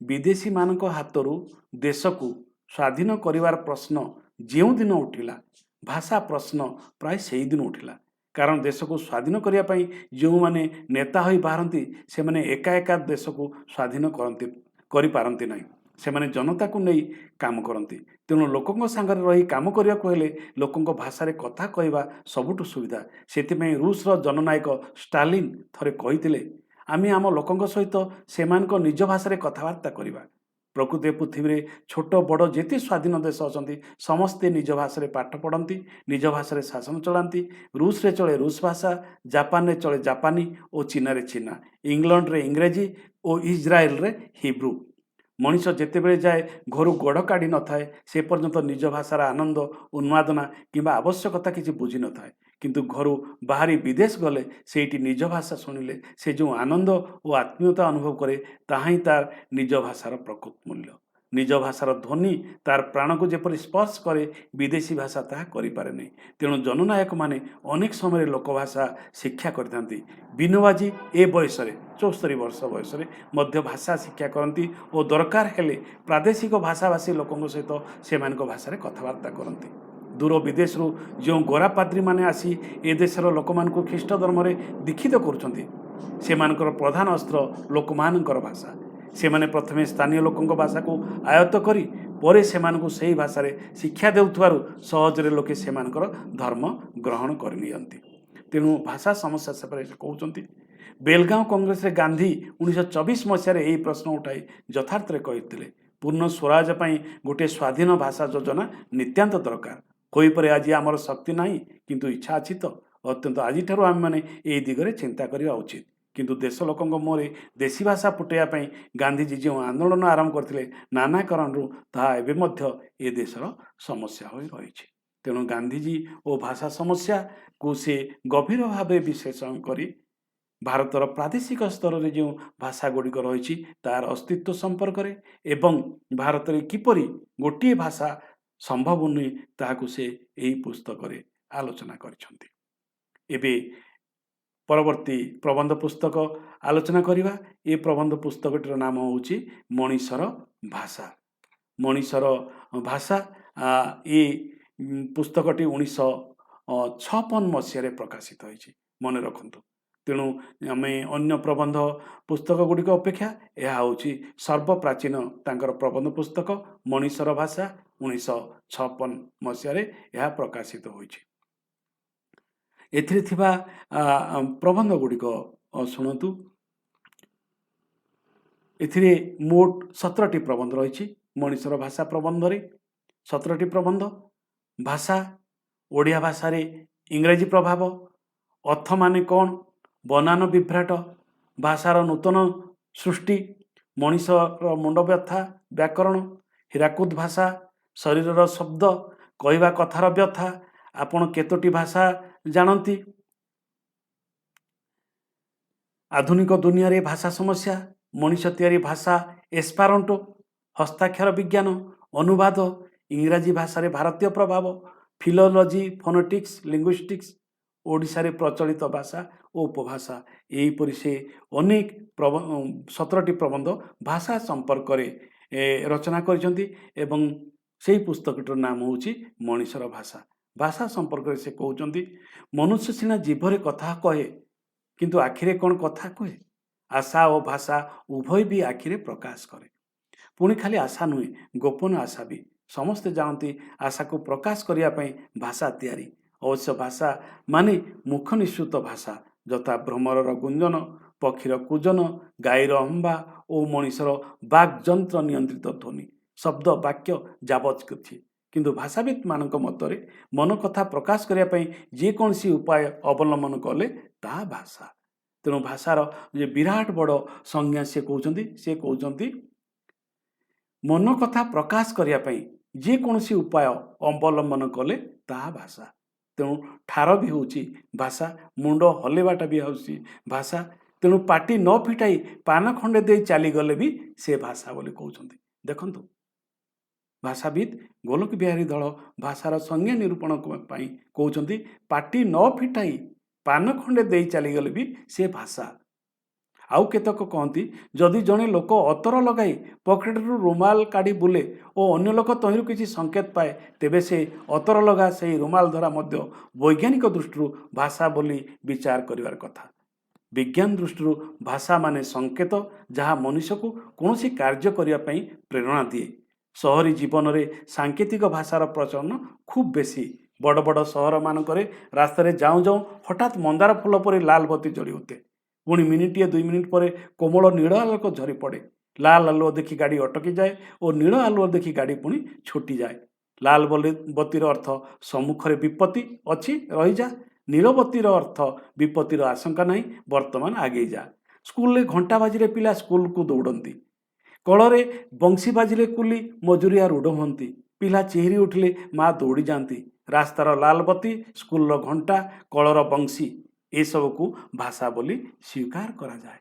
विदेशी मान हाथों देश को स्वाधीन कर प्रश्न जो दिन उठिला भाषा प्रश्न प्राय से दिन उठिला कारण देश को स्वाधीन करने जो मैंने नेता हो बाहरती से मैंने एका एका देश को स्वाधीन करती नहीं से माने जनता को नहीं काम करती तेणु लोकों सांगरे रही काम करने को हेले लोकों भाषा रे कथा कहवा सबुठु सुविधा से रूस जननायक स्टालिन थरे कही आम आम लोकों सहित से निज भाषा रे कथबार्ता करवा प्रकृति पृथ्वी रे छोट बड़ जेते स्वाधीन देश अच्छा समस्ते निज भाषा रे पाठ पढ़ती निज भाषा रे शासन चलाती रूस रे चले रूस भाषा जापान रे चले जापानी और चीना रे चीना इंग्लैंड रे इंग्रेजी और इज्राएल रे हिब्रू मनीष जितेबले जाए घर गोड़ काढ़ी न थाए से पर्यंत निज भाषार आनंद उन्मादना किंबा आवश्यकता किसी बुझी न थाए किंतु घर बाहरी विदेश गले सेठी निज भाषा शुणिले से जो आनंद और आत्मीयता अनुभव करे ताही तार निज भाषार प्रकृत मूल्य निज भाषार ध्वनि तार प्राण को जेपरि स्पर्श करे विदेशी भाषा ताहा करिपारे नहीं तेणु जननायक माने अनेक समय लोकभाषा शिक्षा करते विनोबाजी ए बयस 74 वर्ष बयस मध्य भाषा शिक्षा करती और दरकार हेले प्रादेशिक भाषाभाषी लोकों सहित से भाषा कथबार्ता करती दूर विदेश जो गोरा पाद्री माने आसी ए देशर लोक मानक ख्रीष्ट धर्म रे दीक्षित करुछंती सेमानकर प्रधान अस्त्र लोकमानकर भाषा से माने प्रथमे स्थानीय लोकों भाषा को आयत्त करी परे सेमानकु सही भाषा रे शिक्षा देउथवारु सहजरे लोके सेमानकर धर्म ग्रहण करनियंती तेणु भाषा समस्या से कहते बेलगांव कांग्रेस रे गांधी 1924 मसीह यही प्रश्न उठाई यथार्थ कहते पूर्ण स्वराज पई गोटे स्वाधीन भाषा योजना नित्यांत दरकार कोईपरे आज आमर शक्ति नाही किंतु इच्छा अछि तो अत्यंत आज आम मैंने यही दिगरे चिंता करवा उचित किंतु देश लोकों मोरे देशी भाषा फुटाइवाई गांधीजी जो आंदोलन आरंभ करते नाना कारण ए देशर समस्या हो रही तेणु गांधीजी और भाषा समस्या को से गभीर भाव विश्लेषण करी भारतर प्रादेशिक स्तर में जो भाषा गुड़िक रही तार अस्तित्व संपर्क में एवं भारत में किपरि गोटे भाषा संभव नुहे ताकू से यही पुस्तक आलोचना करिसेंती। परवर्ती प्रबंध पुस्तक आलोचना करिबा ए प्रबंध पुस्तकटीर नाम होउची मनीषर भाषा। मनीषर भाषा ये पुस्तकटी 1956 प्रकाशित होइछि मन रखंतु। तेणु आम अन्य प्रबंध पुस्तक गुड़िक अपेक्षा यह हूँ सर्वप्राचीन तांकर प्रबंध पुस्तक मनीषर भाषा 1956 मसीह यह प्रकाशित होइछि। एथिरे थिबा प्रबंध गुड़िक शुणु। एथिरे मोट 17टी प्रबंध रही मनीषर भाषा प्रबंध रे 17टी प्रबंध भाषा ओडिया भाषा रे इंग्रजी प्रभाव अर्थ माने कौन बनान विभ्राट भाषार नूतन सृष्टि मनीषर मुंड व्यथा व्याकरण हीराकुद भाषा शरीरर शब्द कहवा कथार व्यथा आपण केतोटी भाषा जानती आधुनिक दुनिया रे भाषा समस्या मनीष तैयारी भाषा एस्पारंटो हस्ताक्षर विज्ञान अनुवाद इंग्राजी भाषा रे भारतीय प्रभाव फिलोलॉजी फोनेटिक्स लिंग्विस्टिक्स ओडिशा रे प्रचलित भाषा और उपभाषा यहीपरि से अनेक 17टी प्रबंध भाषा संपर्क रे रचना करिसेंती एवं सेही पुस्तकटर नाम होउची मनीषर भाषा। भाषा संपर्क रे से कहउचंती मनुष्य सिना जीभरे कथा कहे किंतु आखिरे कौन कथा कहे आशा और भाषा उभय भी आखिरे प्रकाश करे पुणी खाली आशा नुहे गोपन आशा भी समस्ते जानती आशा को प्रकाश करिया पई भाषा तैयारी अवश्य भाषा माने मुख निश्रुत भाषा जथा भ्रमरर गुंजन पक्षीर कूजन गाईर अम्बा और मनीषर बाक्यंत्र नियंत्रित ध्वनि शब्द वाक्य जावत किछि किंतु भाषाविद मानक मतरे मन कथा प्रकाश करिया पई जे कोनसी उपाय अवलंबन कले ता भाषा। तेणु भाषार जे विराट बड़ संज्ञा से कहउचंती मन कथा प्रकाश करिया पई जे कोनसी उपाय अवलंबन कले ता भाषा। तेणु ठार भी होची भाषा मुंड हलेबाटा भी होची भाषा। तेणु पाटी न फिटाई पान खंडे दे चली गले भी से भाषा बोली कहउचंती। देखंतु भाषाविद गोलक बिहारी दल भाषार संज्ञा निरूपण पाई कहउचंती पाटी न फिटाई पान खंडे दे चली गले भी से भाषा। आउ केतक कहती जदि जड़े लोक अतर लगाई पकेटरू रुमाल काढ़ी बुले और अन्य लोक तहिरु किसी संकेत पाए तेबे से अतर लगा से रुमाल धरा मध्य वैज्ञानिक दृष्टि भाषा बोली विचार करिवार कथा। विज्ञान दृष्टि भाषा माने संकेत जहाँ मनुष्य को कौन सी कार्य करिया पई प्रेरणा दिए। सहरी जीवन में सांकेतिक भाषार प्रचलन खूब बेसी बड़ बड़ सहर मानकरे रास्ता जाऊँ जाऊँ हठात मंदार फूल पर लाल बत्ती जड़ी उठे पुणी मिनिटे 2 मिनिट पर कोमल नील आलोक झरी पड़े लाल आलुओ देखी गाड़ी अटकी जाए और नील आलुओ देखी गाड़ी पुणी छुटी जाए। लाल बत्तीर अर्थ सम्मुखरे विपत्ति अच्छी रही जा नील बत्तीर अर्थ विपत्तिर आशंका नहीं वर्तमान आगे जा। स्कूल घंटा बाजिले पिला स्कूल को दौड़ती कलरे बंशी बाजिले कुली मजुरिया रूढ़ हंती पिला चेहरी उठिले माँ दौड़ी जाती रास्तार लाल बत्ती स्कूल घंटा कलर बंशी ये सब को भाषा बोली स्वीकार करा जाए।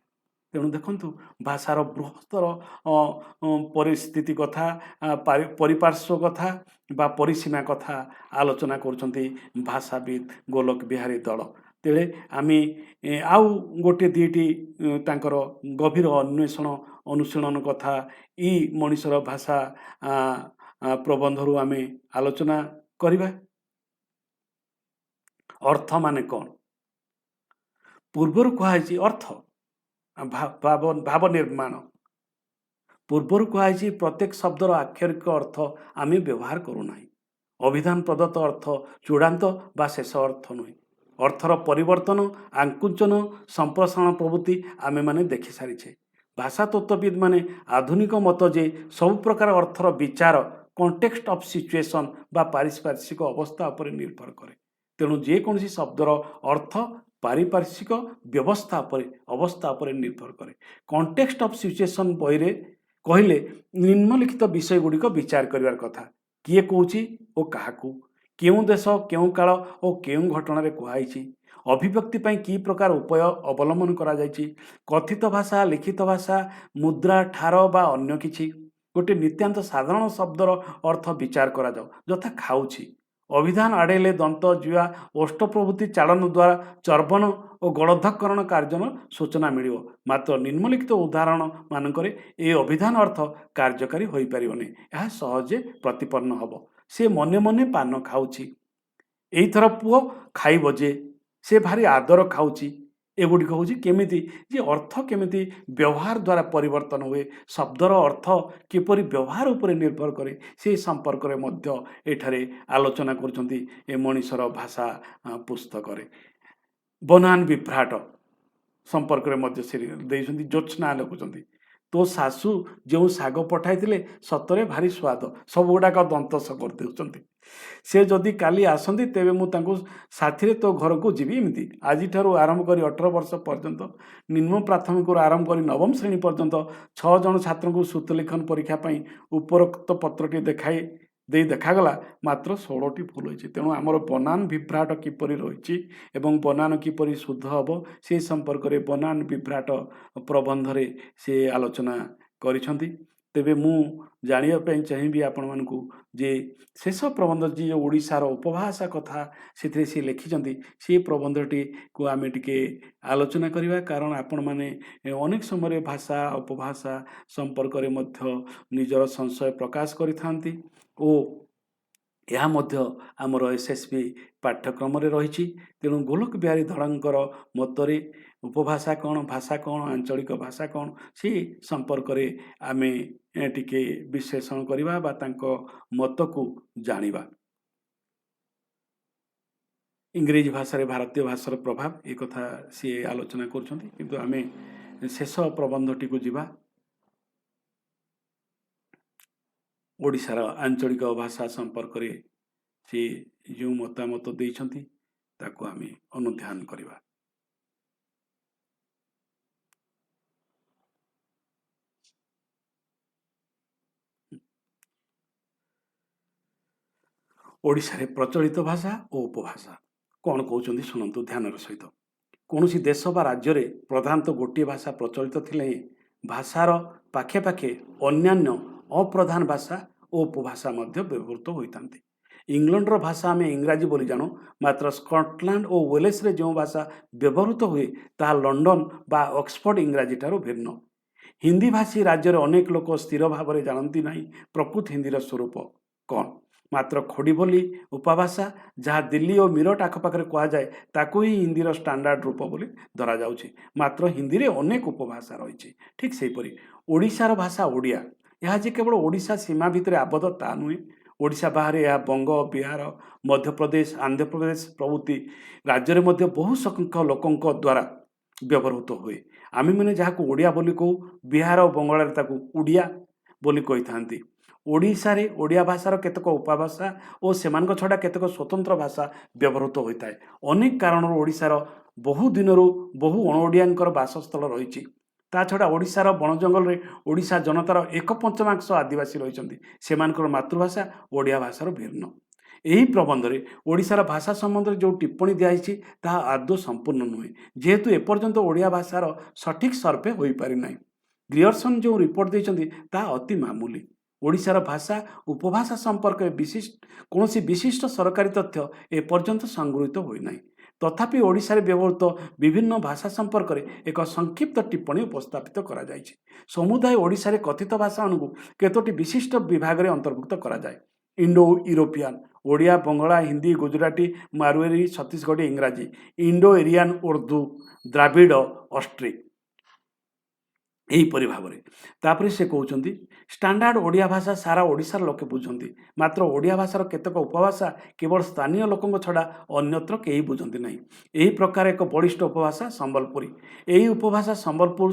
तेणु देखंतु भाषार बृहत्तर परिस्थिति कथा परिपार्श्व कथा बा परिसीमा कथा आलोचना करुछंती भाषाविद गोलक बिहारी दल। तेरे आमी आउ गोटे दुईटी तांकर गभीर अन्वेषण अनुशीलन कथा ई मनीषर भाषा प्रबंधरू आमे आलोचना करिबा। अर्थ माने कौन पूर्वर कहुई अर्थ भाव निर्माण पूर्वर कहुई प्रत्येक शब्दर आक्षरिक अर्थ आमे व्यवहार करूना अभिधान प्रदत्त अर्थ चूड़ांत बा शेष अर्थ नुहे अर्थर परिवर्तन आंकुचन संप्रसारण प्रवृत्ति आमे माने देखि सारिछे। भाषा तत्वविद माने आधुनिक मत जे सब प्रकार अर्थर विचार कॉन्टेक्स्ट ऑफ सिचुएशन बा पारिपार्श्विक अवस्था पर निर्भर करे। तेणु जेकोसी शब्दर अर्थ पारिपार्श्विक व्यवस्था अवस्था पर निर्भर करे। कॉन्टेक्स्ट ऑफ सिचुएशन बहिरे कहले निम्नलिखित विषय गुड़िक विचार करिवार कथा किए कहूची और काहाकू केउं देश केउं काल और केउं घटना कहुई अभिव्यक्ति पाई की प्रकार उपाय अवलंबन करा जायछि कथित भाषा लिखित भाषा मुद्रा ठार बा अन्य किछि गोटे नित्यांत साधारण शब्दर अर्थ विचार करा जाओ यथा खाऊछि अभिधान आड़ेले दंत जुआ ओष्ठ प्रभृति चालन द्वारा चर्बन और गणधकरण कार्य सूचना मिलिव मात्र निम्नलिखित उदाहरण मानकरे ए अभिधान अर्थ कार्यकारी होई परिबने यह सहजे प्रतिपन्न हब से मने मने पान खाऊछि ଏଇଥର ପୁଅ ଖାଇବ ଯେ, ସେ ଭାରି ଆଦର ଖାଉଛି। ଏଗୁଡ଼ିକ ହେଉଛି କେମିତି ଯେ ଅର୍ଥ କେମିତି ବ୍ୟବହାର ଦ୍ୱାରା ପରିବର୍ତ୍ତନ ହୁଏ, ଶବ୍ଦର ଅର୍ଥ କିପରି ବ୍ୟବହାର ଉପରେ ନିର୍ଭର କରେ, ସେହି ସମ୍ପର୍କରେ ମଧ୍ୟ ଏଠାରେ ଆଲୋଚନା କରୁଛନ୍ତି ଏ ମଣିଷର ଭାଷା ପୁସ୍ତକରେ। ବନାନ ବିଭ୍ରାଟ ସମ୍ପର୍କରେ ମଧ୍ୟ ସେ ଦେଇଛନ୍ତି। ଜ୍ୟୋତ୍ସ୍ନା ଲେଖୁଛନ୍ତି, ତୋ ଶାଶୁ ଯେଉଁ ଶାଗ ପଠାଇଥିଲେ ସତରେ ଭାରି ସ୍ୱାଦ। ସବୁଗୁଡ଼ାକ ଦନ୍ତସ କରିଦେଉଛନ୍ତି। ସେ ଯଦି କାଲି ଆସନ୍ତି ତେବେ ମୁଁ ତାଙ୍କୁ ସାଥିରେ ତୋ ଘରକୁ ଯିବି। ଏମିତି ଆଜିଠାରୁ ଆରମ୍ଭ କରି 18 ବର୍ଷ ପର୍ଯ୍ୟନ୍ତ, ନିମ୍ନ ପ୍ରାଥମିକରୁ ଆରମ୍ଭ କରି ନବମ ଶ୍ରେଣୀ ପର୍ଯ୍ୟନ୍ତ 6 ଜଣ ଛାତ୍ରଙ୍କୁ ଶ୍ରୁତଲେଖନ ପରୀକ୍ଷା ପାଇଁ ଉପରୋକ୍ତ ପତ୍ରଟି ଦେଖାଗଲା, ମାତ୍ର 16ଟି ଭୁଲ ହୋଇଛି। ତେଣୁ ଆମର ବନାନ ବିଭ୍ରାଟ କିପରି ରହିଛି ଏବଂ ବନାନ କିପରି ଶୁଦ୍ଧ ହେବ, ସେ ସମ୍ପର୍କରେ ବନାନ ବିଭ୍ରାଟ ପ୍ରବନ୍ଧରେ ସେ ଆଲୋଚନା କରିଛନ୍ତି। ତେବେ ମୁଁ ଜାଣିବା ପାଇଁ ଚାହିଁବି ଆପଣମାନଙ୍କୁ ଯେ ଶେଷ ପ୍ରବନ୍ଧ ଯିଏ ଓଡ଼ିଶାର ଉପଭାଷା କଥା ସେଥିରେ ସେ ଲେଖିଛନ୍ତି, ସେ ପ୍ରବନ୍ଧଟିକୁ ଆମେ ଟିକେ ଆଲୋଚନା କରିବା। କାରଣ ଆପଣମାନେ ଅନେକ ସମୟରେ ଭାଷା ଉପଭାଷା ସମ୍ପର୍କରେ ମଧ୍ୟ ନିଜର ସଂଶୟ ପ୍ରକାଶ କରିଥାନ୍ତି ଓ ଏହା ମଧ୍ୟ ଆମର SSB ପାଠ୍ୟକ୍ରମରେ ରହିଛି। ତେଣୁ ଗୋଲକ ବିହାରୀ ଧଳଙ୍କର ମତରେ ଉପଭାଷା କ'ଣ, ଭାଷା କ'ଣ, ଆଞ୍ଚଳିକ ଭାଷା କ'ଣ, ସେ ସମ୍ପର୍କରେ ଆମେ ଟିକେ ବିଶ୍ଳେଷଣ କରିବା ବା ତାଙ୍କ ମତକୁ ଜାଣିବା। ଇଂରେଜୀ ଭାଷାରେ ଭାରତୀୟ ଭାଷାର ପ୍ରଭାବ ଏ କଥା ସିଏ ଆଲୋଚନା କରୁଛନ୍ତି, କିନ୍ତୁ ଆମେ ଶେଷ ପ୍ରବନ୍ଧଟିକୁ ଯିବା। ଓଡ଼ିଶାର ଆଞ୍ଚଳିକ ଭାଷା ସମ୍ପର୍କରେ ସେ ଯେଉଁ ମତାମତ ଦେଇଛନ୍ତି ତାକୁ ଆମେ ଅନୁଧ୍ୟାନ କରିବା। ଓଡ଼ିଶାରେ ପ୍ରଚଳିତ ଭାଷା ଓ ଉପଭାଷା କ'ଣ କହୁଛନ୍ତି ଶୁଣନ୍ତୁ ଧ୍ୟାନର ସହିତ। କୌଣସି ଦେଶ ବା ରାଜ୍ୟରେ ପ୍ରଧାନତଃ ଗୋଟିଏ ଭାଷା ପ୍ରଚଳିତ ଥିଲେ ଭାଷାର ପାଖେ ପାଖେ ଅନ୍ୟାନ୍ୟ ଅପ୍ରଧାନ ଭାଷା ଓ ଉପଭାଷା ମଧ୍ୟ ବ୍ୟବହୃତ ହୋଇଥାନ୍ତି। ଇଂଲଣ୍ଡର ଭାଷା ଆମେ ଇଂରାଜୀ ବୋଲି ଜାଣୁ, ମାତ୍ର ସ୍କଟଲ୍ୟାଣ୍ଡ ଓ ୱେଲ୍ସରେ ଯେଉଁ ଭାଷା ବ୍ୟବହୃତ ହୁଏ ତାହା ଲଣ୍ଡନ ବା ଅକ୍ସଫୋର୍ଡ ଇଂରାଜୀ ଠାରୁ ଭିନ୍ନ। ହିନ୍ଦୀ ଭାଷୀ ରାଜ୍ୟରେ ଅନେକ ଲୋକ ସ୍ଥିର ଭାବରେ ଜାଣନ୍ତି ନାହିଁ ପ୍ରକୃତ ହିନ୍ଦୀର ସ୍ୱରୂପ କ'ଣ। ମାତ୍ର ଖୋଡ଼ି ବୋଲି ଉପଭାଷା ଯାହା ଦିଲ୍ଲୀ ଓ ମିରଟ ଆଖପାଖରେ କୁହାଯାଏ ତାକୁ ହିଁ ହିନ୍ଦୀର ଷ୍ଟାଣ୍ଡାର୍ଡ ରୂପ ବୋଲି ଧରାଯାଉଛି। ମାତ୍ର ହିନ୍ଦୀରେ ଅନେକ ଉପଭାଷା ରହିଛି। ଠିକ୍ ସେହିପରି ଓଡ଼ିଶାର ଭାଷା ଓଡ଼ିଆ। ଏହା ଯେ କେବଳ ଓଡ଼ିଶା ସୀମା ଭିତରେ ଆବଦ୍ଧ ତାହା ନୁହେଁ। ଓଡ଼ିଶା ବାହାରେ ଏହା ବଙ୍ଗ, ବିହାର, ମଧ୍ୟପ୍ରଦେଶ, ଆନ୍ଧ୍ରପ୍ରଦେଶ ପ୍ରଭୃତି ରାଜ୍ୟରେ ମଧ୍ୟ ବହୁ ସଂଖ୍ୟକ ଲୋକଙ୍କ ଦ୍ୱାରା ବ୍ୟବହୃତ ହୁଏ। ଆମେମାନେ ଯାହାକୁ ଓଡ଼ିଆ ବୋଲି କହୁ, ବିହାର ଓ ବଙ୍ଗଳାରେ ତାକୁ ଓଡ଼ିଆ ବୋଲି କହିଥାନ୍ତି। ଓଡ଼ିଶାରେ ଓଡ଼ିଆ ଭାଷାର କେତେକ ଉପଭାଷା ଓ ସେମାନଙ୍କ ଛଡ଼ା କେତେକ ସ୍ୱତନ୍ତ୍ର ଭାଷା ବ୍ୟବହୃତ ହୋଇଥାଏ। ଅନେକ କାରଣରୁ ଓଡ଼ିଶାର ବହୁ ଦିନରୁ ବହୁ ଅଣଓଡ଼ିଆଙ୍କର ବାସସ୍ଥଳ ରହିଛି। ତା ଛଡ଼ା ଓଡ଼ିଶାର ବଣ ଜଙ୍ଗଲରେ ଓଡ଼ିଶା ଜନତାର 1/5 ଆଦିବାସୀ ରହିଛନ୍ତି। ସେମାନଙ୍କର ମାତୃଭାଷା ଓଡ଼ିଆ ଭାଷାର ଭିନ୍ନ। ଏହି ପ୍ରବନ୍ଧରେ ଓଡ଼ିଶାର ଭାଷା ସମ୍ବନ୍ଧରେ ଯେଉଁ ଟିପ୍ପଣୀ ଦିଆଯାଇଛି ତାହା ଆଦୌ ସମ୍ପୂର୍ଣ୍ଣ ନୁହେଁ, ଯେହେତୁ ଏପର୍ଯ୍ୟନ୍ତ ଓଡ଼ିଆ ଭାଷାର ସଠିକ୍ ସର୍ଭେ ହୋଇପାରିନାହିଁ। ଗ୍ରିୟର୍ସନ୍ ଯେଉଁ ରିପୋର୍ଟ ଦେଇଛନ୍ତି ତାହା ଅତି ମାମୁଲି। ଓଡ଼ିଶାର ଭାଷା ଉପଭାଷା ସମ୍ପର୍କରେ କୌଣସି ବିଶିଷ୍ଟ ସରକାରୀ ତଥ୍ୟ ଏପର୍ଯ୍ୟନ୍ତ ସଂଗୃହୀତ ହୋଇନାହିଁ। ତଥାପି ଓଡ଼ିଶାରେ ବ୍ୟବହୃତ ବିଭିନ୍ନ ଭାଷା ସମ୍ପର୍କରେ ଏକ ସଂକ୍ଷିପ୍ତ ଟିପ୍ପଣୀ ଉପସ୍ଥାପିତ କରାଯାଇଛି। ସମୁଦାୟ ଓଡ଼ିଶାରେ କଥିତ ଭାଷାମାନଙ୍କୁ କେତୋଟି ବିଶିଷ୍ଟ ବିଭାଗରେ ଅନ୍ତର୍ଭୁକ୍ତ କରାଯାଏ। ଇଣ୍ଡୋ ୟୁରୋପିଆନ୍ ଓଡ଼ିଆ, ବଙ୍ଗଳା, ହିନ୍ଦୀ, ଗୁଜରାଟୀ, ମାରୁଆରୀ, ଛତିଶଗଡ଼ୀ, ଇଂରାଜୀ। ଇଣ୍ଡୋ ଏରିଆନ୍ ଉର୍ଦ୍ଦୁ, ଦ୍ରାବିଡ଼, ଅଷ୍ଟ୍ରିକ୍। ଏହିପରି ଭାବରେ ତାପରେ ସେ କହୁଛନ୍ତି ଷ୍ଟାଣ୍ଡାର୍ଡ ଓଡ଼ିଆ ଭାଷା ସାରା ଓଡ଼ିଶାର ଲୋକେ ବୁଝନ୍ତି, ମାତ୍ର ଓଡ଼ିଆ ଭାଷାର କେତେକ ଉପଭାଷା କେବଳ ସ୍ଥାନୀୟ ଲୋକଙ୍କ ଛଡ଼ା ଅନ୍ୟତ୍ର କେହି ବୁଝନ୍ତି ନାହିଁ। ଏହି ପ୍ରକାର ଏକ ବଳିଷ୍ଠ ଉପଭାଷା ସମ୍ବଲପୁରୀ। ଏହି ଉପଭାଷା ସମ୍ବଲପୁର,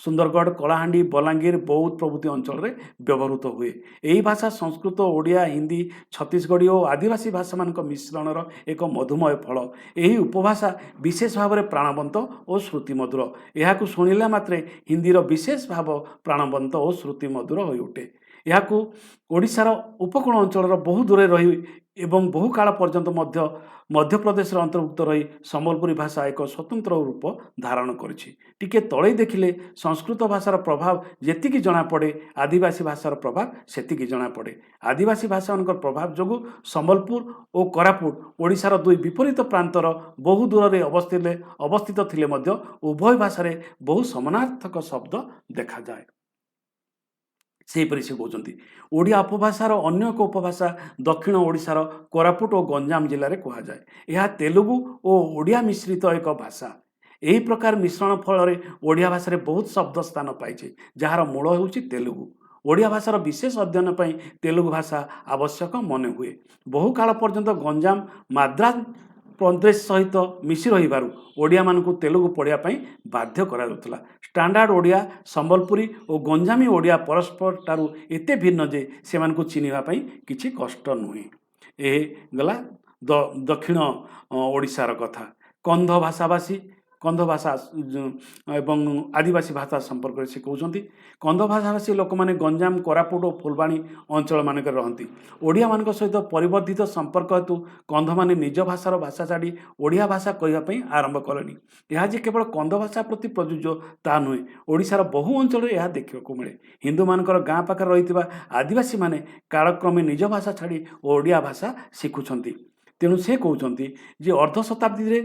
ସୁନ୍ଦରଗଡ଼, କଳାହାଣ୍ଡି, ବଲାଙ୍ଗୀର, ବୌଦ୍ଧ ପ୍ରଭୃତି ଅଞ୍ଚଳରେ ବ୍ୟବହୃତ ହୁଏ। ଏହି ଭାଷା ସଂସ୍କୃତ, ଓଡ଼ିଆ, ହିନ୍ଦୀ, ଛତିଶଗଡ଼ୀ ଓ ଆଦିବାସୀ ଭାଷାମାନଙ୍କ ମିଶ୍ରଣର ଏକ ମଧୁମୟ ଫଳ। ଏହି ଉପଭାଷା ବିଶେଷ ଭାବରେ ପ୍ରାଣବନ୍ତ ଓ ଶ୍ରୁତିମଧୁର। ଏହାକୁ ଶୁଣିଲା ମାତ୍ରେ ହିନ୍ଦୀର ବିଶେଷ ଭାବ ପ୍ରାଣବନ୍ତ ଓ ଶ୍ରୁତିମଧୁର ହୋଇଉଠେ। ଏହାକୁ ଓଡ଼ିଶାର ଉପକୂଳ ଅଞ୍ଚଳର ବହୁ ଦୂରରେ ରହି ଏବଂ ବହୁ କାଳ ପର୍ଯ୍ୟନ୍ତ ମଧ୍ୟପ୍ରଦେଶର ଅନ୍ତର୍ଭୁକ୍ତ ରହି ସମ୍ବଲପୁରୀ ଭାଷା ଏକ ସ୍ୱତନ୍ତ୍ର ରୂପ ଧାରଣ କରିଛି। ଟିକେ ତଳେ ଦେଖିଲେ ସଂସ୍କୃତ ଭାଷାର ପ୍ରଭାବ ଯେତିକି ଜଣାପଡ଼େ, ଆଦିବାସୀ ଭାଷାର ପ୍ରଭାବ ସେତିକି ଜଣାପଡ଼େ। ଆଦିବାସୀ ଭାଷାମାନଙ୍କର ପ୍ରଭାବ ଯୋଗୁଁ ସମ୍ବଲପୁର ଓ କୋରାପୁଟ ଓଡ଼ିଶାର ଦୁଇ ବିପରୀତ ପ୍ରାନ୍ତର ବହୁ ଦୂରରେ ଅବସ୍ଥିତ ଥିଲେ ମଧ୍ୟ ଉଭୟ ଭାଷାରେ ବହୁ ସମାନାର୍ଥକ ଶବ୍ଦ ଦେଖାଯାଏ। ସେହିପରି ସେ କହୁଛନ୍ତି ଓଡ଼ିଆ ଉପଭାଷାର ଅନ୍ୟ ଏକ ଉପଭାଷା ଦକ୍ଷିଣ ଓଡ଼ିଶାର କୋରାପୁଟ ଓ ଗଞ୍ଜାମ ଜିଲ୍ଲାରେ କୁହାଯାଏ। ଏହା ତେଲୁଗୁ ଓ ଓଡ଼ିଆ ମିଶ୍ରିତ ଏକ ଭାଷା। ଏହି ପ୍ରକାର ମିଶ୍ରଣ ଫଳରେ ଓଡ଼ିଆ ଭାଷାରେ ବହୁତ ଶବ୍ଦ ସ୍ଥାନ ପାଇଛି, ଯାହାର ମୂଳ ହେଉଛି ତେଲୁଗୁ। ଓଡ଼ିଆ ଭାଷାର ବିଶେଷ ଅଧ୍ୟୟନ ପାଇଁ ତେଲୁଗୁ ଭାଷା ଆବଶ୍ୟକ ମନେ ହୁଏ। ବହୁ କାଳ ପର୍ଯ୍ୟନ୍ତ ଗଞ୍ଜାମ ମାଦ୍ରାଜ ପ୍ରଦେଶ ସହିତ ମିଶି ରହିବାରୁ ଓଡ଼ିଆମାନଙ୍କୁ ତେଲୁଗୁ ପଢ଼ିବା ପାଇଁ ବାଧ୍ୟ କରାଯାଉଥିଲା। ଷ୍ଟାଣ୍ଡାର୍ଡ ଓଡ଼ିଆ, ସମ୍ବଲପୁରୀ ଓ ଗଞ୍ଜାମୀ ଓଡ଼ିଆ ପରସ୍ପରଠାରୁ ଏତେ ଭିନ୍ନ ଯେ ସେମାନଙ୍କୁ ଚିହ୍ନିବା ପାଇଁ କିଛି କଷ୍ଟ ନୁହେଁ। ଏ ଗଲା ଦକ୍ଷିଣ ଓଡ଼ିଶାର କଥା। କନ୍ଧ ଭାଷାଭାଷୀ କନ୍ଧ ଭାଷା ଏବଂ ଆଦିବାସୀ ଭାଷା ସମ୍ପର୍କରେ ସେ କହୁଛନ୍ତି। କନ୍ଧ ଭାଷାଭାଷୀ ଲୋକମାନେ ଗଞ୍ଜାମ, କୋରାପୁଟ ଓ ଫୁଲବାଣୀ ଅଞ୍ଚଳମାନଙ୍କରେ ରହନ୍ତି। ଓଡ଼ିଆମାନଙ୍କ ସହିତ ପରିବର୍ଦ୍ଧିତ ସମ୍ପର୍କ ହେତୁ କନ୍ଧମାନେ ନିଜ ଭାଷାର ଭାଷା ଛାଡ଼ି ଓଡ଼ିଆ ଭାଷା କହିବା ପାଇଁ ଆରମ୍ଭ କଲେଣି। ଏହା ଯେ କେବଳ କନ୍ଧ ଭାଷା ପ୍ରତି ପ୍ରଯୁଜ୍ୟ ତାହା ନୁହେଁ, ଓଡ଼ିଶାର ବହୁ ଅଞ୍ଚଳରେ ଏହା ଦେଖିବାକୁ ମିଳେ। ହିନ୍ଦୁମାନଙ୍କର ଗାଁ ପାଖରେ ରହିଥିବା ଆଦିବାସୀମାନେ କାଳକ୍ରମେ ନିଜ ଭାଷା ଛାଡ଼ି ଓଡ଼ିଆ ଭାଷା ଶିଖୁଛନ୍ତି। ତେଣୁ ସେ କହୁଛନ୍ତି ଯେ ଅର୍ଦ୍ଧ ଶତାବ୍ଦୀରେ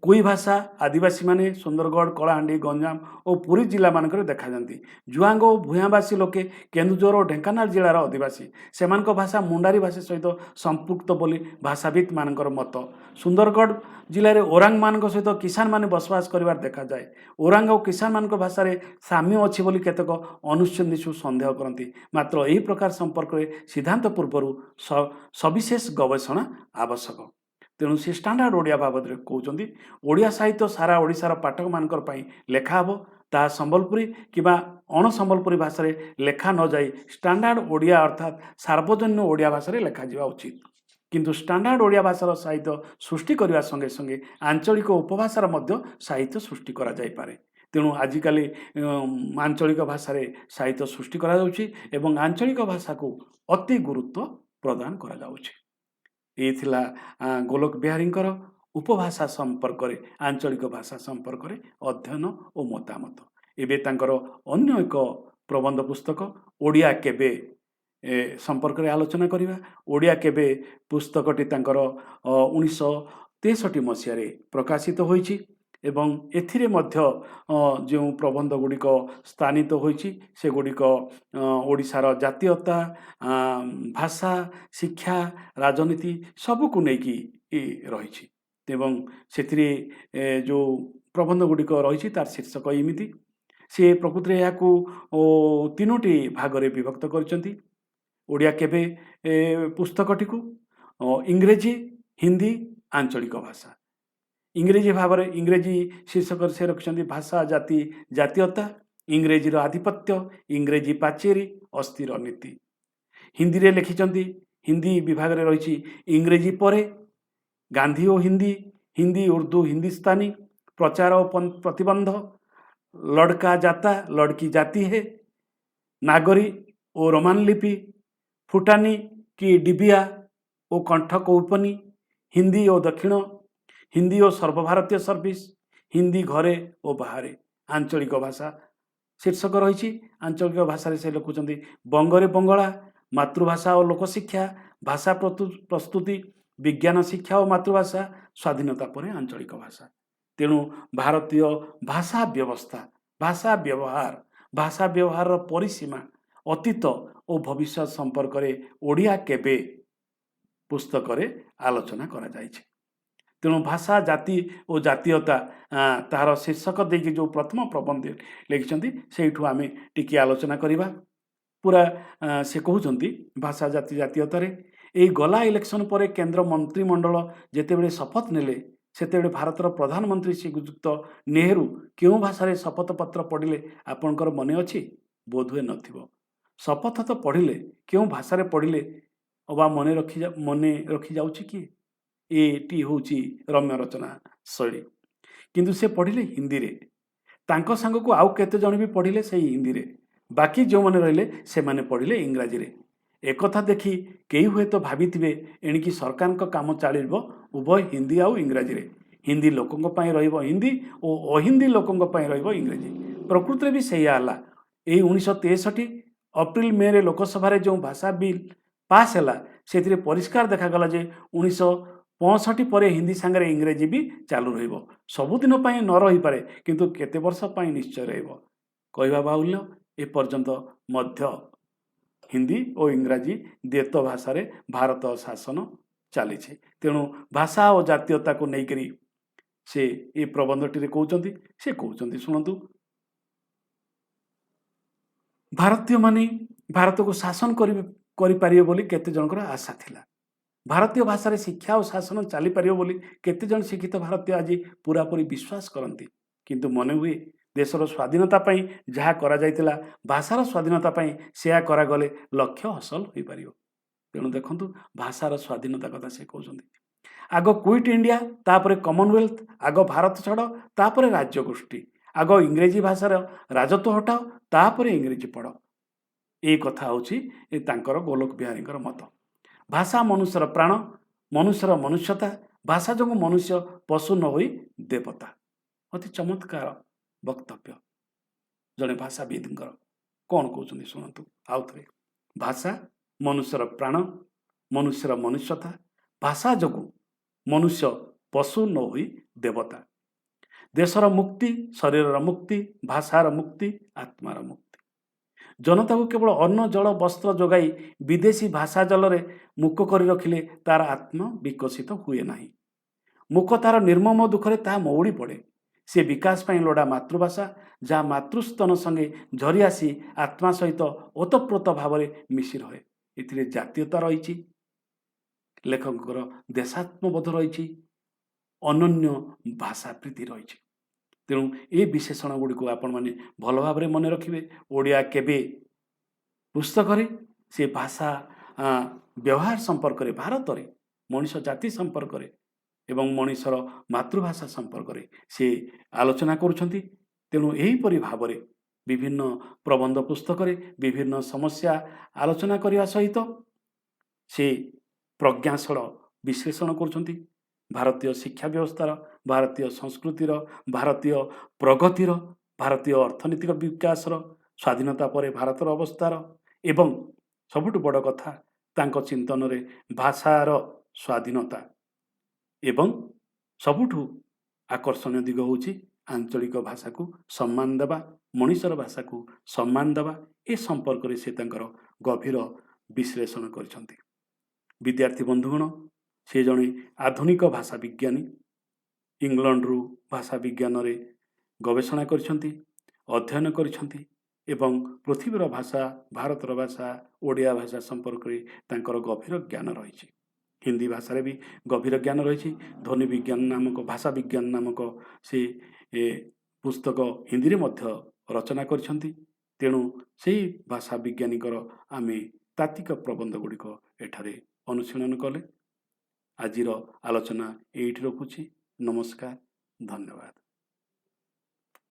କୁଇ ଭାଷା ଆଦିବାସୀମାନେ ସୁନ୍ଦରଗଡ଼, କଳାହାଣ୍ଡି, ଗଞ୍ଜାମ ଓ ପୁରୀ ଜିଲ୍ଲାମାନଙ୍କରେ ଦେଖାଯାନ୍ତି। ଜୁଆଙ୍ଗ ଓ ଭୂୟାଁବାସୀ ଲୋକେ କେନ୍ଦୁଝର ଓ ଢେଙ୍କାନାଳ ଜିଲ୍ଲାର ଅଧିବାସୀ। ସେମାନଙ୍କ ଭାଷା ମୁଣ୍ଡାରୀ ଭାଷା ସହିତ ସମ୍ପୃକ୍ତ ବୋଲି ଭାଷାବିତ୍ମାନଙ୍କର ମତ। ସୁନ୍ଦରଗଡ଼ ଜିଲ୍ଲାରେ ଓରାଙ୍ଗମାନଙ୍କ ସହିତ କିଷାନମାନେ ବସବାସ କରିବାର ଦେଖାଯାଏ। ଓରାଙ୍ଗ ଓ କିଷାନମାନଙ୍କ ଭାଷାରେ ସାମ୍ୟ ଅଛି ବୋଲି କେତେକ ଅନୁସନ୍ଧିତ୍ସୁ ସନ୍ଦେହ କରନ୍ତି। ମାତ୍ର ଏହି ପ୍ରକାର ସମ୍ପର୍କରେ ସିଦ୍ଧାନ୍ତ ପୂର୍ବରୁ ସବିଶେଷ ଗବେଷଣା ଆବଶ୍ୟକ। ତେଣୁ ସେ ଷ୍ଟାଣ୍ଡାର୍ଡ ଓଡ଼ିଆ ବାବଦରେ କହୁଛନ୍ତି ଓଡ଼ିଆ ସାହିତ୍ୟ ସାରା ଓଡ଼ିଶାର ପାଠକମାନଙ୍କର ପାଇଁ ଲେଖା ହେବ। ତାହା ସମ୍ବଲପୁରୀ କିମ୍ବା ଅଣସମ୍ବଲପୁରୀ ଭାଷାରେ ଲେଖା ନ ଯାଇ ଷ୍ଟାଣ୍ଡାର୍ଡ ଓଡ଼ିଆ ଅର୍ଥାତ୍ ସାର୍ବଜନୀନ ଓଡ଼ିଆ ଭାଷାରେ ଲେଖାଯିବା ଉଚିତ। କିନ୍ତୁ ଷ୍ଟାଣ୍ଡାର୍ଡ ଓଡ଼ିଆ ଭାଷାର ସାହିତ୍ୟ ସୃଷ୍ଟି କରିବା ସଙ୍ଗେ ସଙ୍ଗେ ଆଞ୍ଚଳିକ ଉପଭାଷାର ମଧ୍ୟ ସାହିତ୍ୟ ସୃଷ୍ଟି କରାଯାଇପାରେ। ତେଣୁ ଆଜିକାଲି ଆଞ୍ଚଳିକ ଭାଷାରେ ସାହିତ୍ୟ ସୃଷ୍ଟି କରାଯାଉଛି ଏବଂ ଆଞ୍ଚଳିକ ଭାଷାକୁ ଅତି ଗୁରୁତ୍ୱ ପ୍ରଦାନ କରାଯାଉଛି। ଏ ଥିଲା ଗୋଲକ ବିହାରୀଙ୍କର ଉପଭାଷା ସମ୍ପର୍କରେ, ଆଞ୍ଚଳିକ ଭାଷା ସମ୍ପର୍କରେ ଅଧ୍ୟୟନ ଓ ମତାମତ। ଏବେ ତାଙ୍କର ଅନ୍ୟ ଏକ ପ୍ରବନ୍ଧ ପୁସ୍ତକ ଓଡ଼ିଆ କେବେ ସମ୍ପର୍କରେ ଆଲୋଚନା କରିବା। ଓଡ଼ିଆ କେବେ ପୁସ୍ତକଟି ତାଙ୍କର 1963 ମସିହାରେ ପ୍ରକାଶିତ ହୋଇଛି ଏବଂ ଏଥିରେ ମଧ୍ୟ ଯେଉଁ ପ୍ରବନ୍ଧ ଗୁଡ଼ିକ ସ୍ଥାନିତ ହୋଇଛି ସେଗୁଡ଼ିକ ଓଡ଼ିଶାର ଜାତୀୟତା, ଭାଷା, ଶିକ୍ଷା, ରାଜନୀତି ସବୁକୁ ନେଇକି ରହିଛି। ଏବଂ ସେଥିରେ ଯେଉଁ ପ୍ରବନ୍ଧ ଗୁଡ଼ିକ ରହିଛି ତାର ଶୀର୍ଷକ ଏମିତି। ସେ ପ୍ରକୃତିରେ ଏହାକୁ 3ଟି ଭାଗରେ ବିଭକ୍ତ କରିଛନ୍ତି। ଓଡ଼ିଆ କେବେ ପୁସ୍ତକଟିକୁ ଇଂରେଜୀ, ହିନ୍ଦୀ, ଆଞ୍ଚଳିକ ଭାଷା। ଇଂରେଜୀ ଶୀର୍ଷକରେ ସେ ରଖିଛନ୍ତି ଭାଷା, ଜାତି, ଜାତୀୟତା, ଇଂରେଜୀର ଆଧିପତ୍ୟ, ଇଂରେଜୀ ପାଚେରୀ, ଅସ୍ଥିର ନୀତି। ହିନ୍ଦୀରେ ଲେଖିଛନ୍ତି, ହିନ୍ଦୀ ବିଭାଗରେ ରହିଛି ଇଂରେଜୀ ପରେ ଗାନ୍ଧୀ ଓ ହିନ୍ଦୀ, ହିନ୍ଦୀ ଉର୍ଦ୍ଦୁ ହିନ୍ଦୁସ୍ତାନୀ, ପ୍ରଚାର ଓ ପ୍ରତିବନ୍ଧ, ଲଡ଼କା ଜାତା ଲଡ଼କି ଜାତି ହେ, ନାଗରୀ ଓ ରୋମାନ ଲିପି, ଫୁଟାନି କି ଡିବିଆ ଓ କଣ୍ଠ କୌପନୀ, ହିନ୍ଦୀ ଓ ଦକ୍ଷିଣ, ହିନ୍ଦୀ ଓ ସର୍ବଭାରତୀୟ ସର୍ଭିସ, ହିନ୍ଦୀ ଘରେ ଓ ବାହାରେ। ଆଞ୍ଚଳିକ ଭାଷା ଶୀର୍ଷକ ରହିଛି। ଆଞ୍ଚଳିକ ଭାଷାରେ ସେ ଲେଖୁଛନ୍ତି ବଙ୍ଗରେ ବଙ୍ଗଳା, ମାତୃଭାଷା ଓ ଲୋକଶିକ୍ଷା, ଭାଷା ପ୍ରସ୍ତୁତି, ବିଜ୍ଞାନ ଶିକ୍ଷା ଓ ମାତୃଭାଷା, ସ୍ୱାଧୀନତା ପରେ ଆଞ୍ଚଳିକ ଭାଷା। ତେଣୁ ଭାରତୀୟ ଭାଷା ବ୍ୟବସ୍ଥା, ଭାଷା ବ୍ୟବହାରର ପରିସୀମା, ଅତୀତ ଓ ଭବିଷ୍ୟତ ସମ୍ପର୍କରେ ଓଡ଼ିଆ କେବେ ପୁସ୍ତକରେ ଆଲୋଚନା କରାଯାଇଛି। ତେଣୁ ଭାଷା, ଜାତି ଓ ଜାତୀୟତା ତାହାର ଶୀର୍ଷକ ଦେଇକି ଯେଉଁ ପ୍ରଥମ ପ୍ରବନ୍ଧ ଲେଖିଛନ୍ତି ସେଇଠୁ ଆମେ ଟିକିଏ ଆଲୋଚନା କରିବା। ପୁରା ସେ କହୁଛନ୍ତି ଭାଷା, ଜାତି, ଜାତୀୟତାରେ ଏହି ଗଲା ଇଲେକ୍ସନ ପରେ କେନ୍ଦ୍ର ମନ୍ତ୍ରିମଣ୍ଡଳ ଯେତେବେଳେ ଶପଥ ନେଲେ ସେତେବେଳେ ଭାରତର ପ୍ରଧାନମନ୍ତ୍ରୀ ଶ୍ରୀଯୁକ୍ତ ନେହେରୁ କେଉଁ ଭାଷାରେ ଶପଥପତ୍ର ପଢ଼ିଲେ ଆପଣଙ୍କର ମନେ ଅଛି? ବୋଧହୁଏ ନଥିବ। ଶପଥ ତ ପଢ଼ିଲେ କେଉଁ ଭାଷାରେ ପଢ଼ିଲେ ଅବା ମନେ ରଖିଯାଉଛି କି? ଏଟି ହେଉଛି ରମ୍ୟ ରଚନା ଶୈଳୀ। କିନ୍ତୁ ସେ ପଢ଼ିଲେ ହିନ୍ଦୀରେ। ତାଙ୍କ ସାଙ୍ଗକୁ ଆଉ କେତେ ଜଣ ବି ପଢ଼ିଲେ ସେଇ ହିନ୍ଦୀରେ। ବାକି ଯେଉଁମାନେ ରହିଲେ ସେମାନେ ପଢ଼ିଲେ ଇଂରାଜୀରେ। ଏକଥା ଦେଖି କେହି ହୁଏତ ଭାବିଥିବେ ଏଣିକି ସରକାରଙ୍କ କାମ ଚାଲିବ ଉଭୟ ହିନ୍ଦୀ ଆଉ ଇଂରାଜୀରେ। ହିନ୍ଦୀ ଲୋକଙ୍କ ପାଇଁ ରହିବ ହିନ୍ଦୀ ଓ ଅହିନ୍ଦୀ ଲୋକଙ୍କ ପାଇଁ ରହିବ ଇଂରାଜୀ। ପ୍ରକୃତିରେ ବି ସେଇଆ ହେଲା। ଏହି 1963 ଅପ୍ରିଲ ମେରେ ଲୋକସଭାରେ ଯେଉଁ ଭାଷା ବିଲ୍ ପାସ୍ ହେଲା ସେଥିରେ ପରିଷ୍କାର ଦେଖାଗଲା ଯେ 1965 ପରେ ହିନ୍ଦୀ ସାଙ୍ଗରେ ଇଂରାଜୀ ବି ଚାଲୁ ରହିବ। ସବୁଦିନ ପାଇଁ ନ ରହିପାରେ କିନ୍ତୁ କେତେ ବର୍ଷ ପାଇଁ ନିଶ୍ଚୟ ରହିବ। କହିବା ବାହୁଲ୍ୟ एपर्यंत मध्य हिंदी और इंग्राजी देत भाषा भारत शासन चली तेणु भाषा और जातीयता को लेकर से ये प्रबंधटी कहते से कहते शुणु भारतीय माने भारत को शासन करें बोली केते जनकर आशा थिला। भारतीय भाषा रे शिक्षा और शासन चली पारिबो बोली केते जन शिक्षित भारतीय आज पूरापूरी विश्वास करती किंतु मन हुए देशर स्वाधीनता पई जहाँ करा जायतिला भाषार स्वाधीनता पई सेया करा गले लक्ष्य हासिल होई पारिबो। तेणु देखंतु भाषार स्वाधीनता कथा से कहउछंती आग क्विट इंडिया तापरे कॉमनवेल्थ आग भारत छाड़ तापरे राज्य गोष्ठी आग इंग्रेजी भाषार राजत्व हटाओ तापरे इंग्रेजी पढ़ ए कथा होची तांकर गोलोक बिहारींकर मत। भाषा मनुष्यर प्राण मनुष्यर मनुष्यता भाषा जो मनुष्य पशु न होई देवता। अति चमत्कार वक्तव्य जड़े भाषाविद कौन कहते शुणु आउ थे भाषा मनुष्यर प्राण मनुष्यर मनुष्यता भाषा जो मनुष्य पशु न होई देवता। देशर मुक्ति शरीर मुक्ति भाषार मुक्ति आत्मार मुक्ति जनता को केवल अन्न जल वस्त्र जोगाई विदेशी भाषा जल रे मुख कर रखिले तार आत्मा विकसित हुए नहीं। मुख तार निर्मम दुखरे ता मौड़ी पड़े से विकास पाई लोड़ा मातृभाषा जहाँ मातृस्तन संगे झरी आसी आत्मा सहित ओतप्रोत भाव में मिशी रहे। इथिरे जातीयता रही लेखकर देशात्मबोध रही अनन्य भाषा प्रीति रही। तेणु ये विशेषण गुड़ी को आपण मैंने भल भाव मन रखिए। ओडिया केबे पुस्तक से भाषा व्यवहार संपर्क में भारत में मनीष जाति संपर्क में एवं मनीषर मातृभाषा संपर्क में से आलोचना करुछंती। तेणु एहीपरि भाव में विभिन्न प्रबंध पुस्तक विभिन्न समस्या आलोचना करने सहित से प्रज्ञाशल विश्लेषण करुछंती। भारतीय शिक्षा व्यवस्थार भारतीय संस्कृतिर भारतीय प्रगतिर भारतीय अर्थनैतिक विकासर स्वाधीनता पर भारतर अवस्थार एवं सबुठ बड़ कथा तांको चिंतन रे भाषार स्वाधीनता एवं सबुठ आकर्षणीय दिग होची आंचलिक भाषा को सम्मान देवा मनीषर भाषा को सम्मान देवा ए संपर्क रे से तांकर गभीर विश्लेषण करछंती। विद्यार्थी बंधुगण से जड़े आधुनिक भाषा विज्ञानी इंग्लैंड भाषा विज्ञान रे गवेषणा करछंती अध्ययन करछंती एवं पृथ्वीर भाषा भारतर भाषा ओडिया भाषा संपर्क में तांकर गभीर ज्ञान रही। हिंदी भाषा रे भी गभीर ज्ञान रही। ध्वनि विज्ञान नामक भाषा विज्ञान नामक से पुस्तक हिंदी रे मध्य रचना करछंती। तेणु से भाषा विज्ञानिकर आमे तात्विक प्रबंध गुड़िक एठारे अनुशीलन कले। आजिर आलोचना एइठी रखुछि। नमस्कार, धन्यवाद।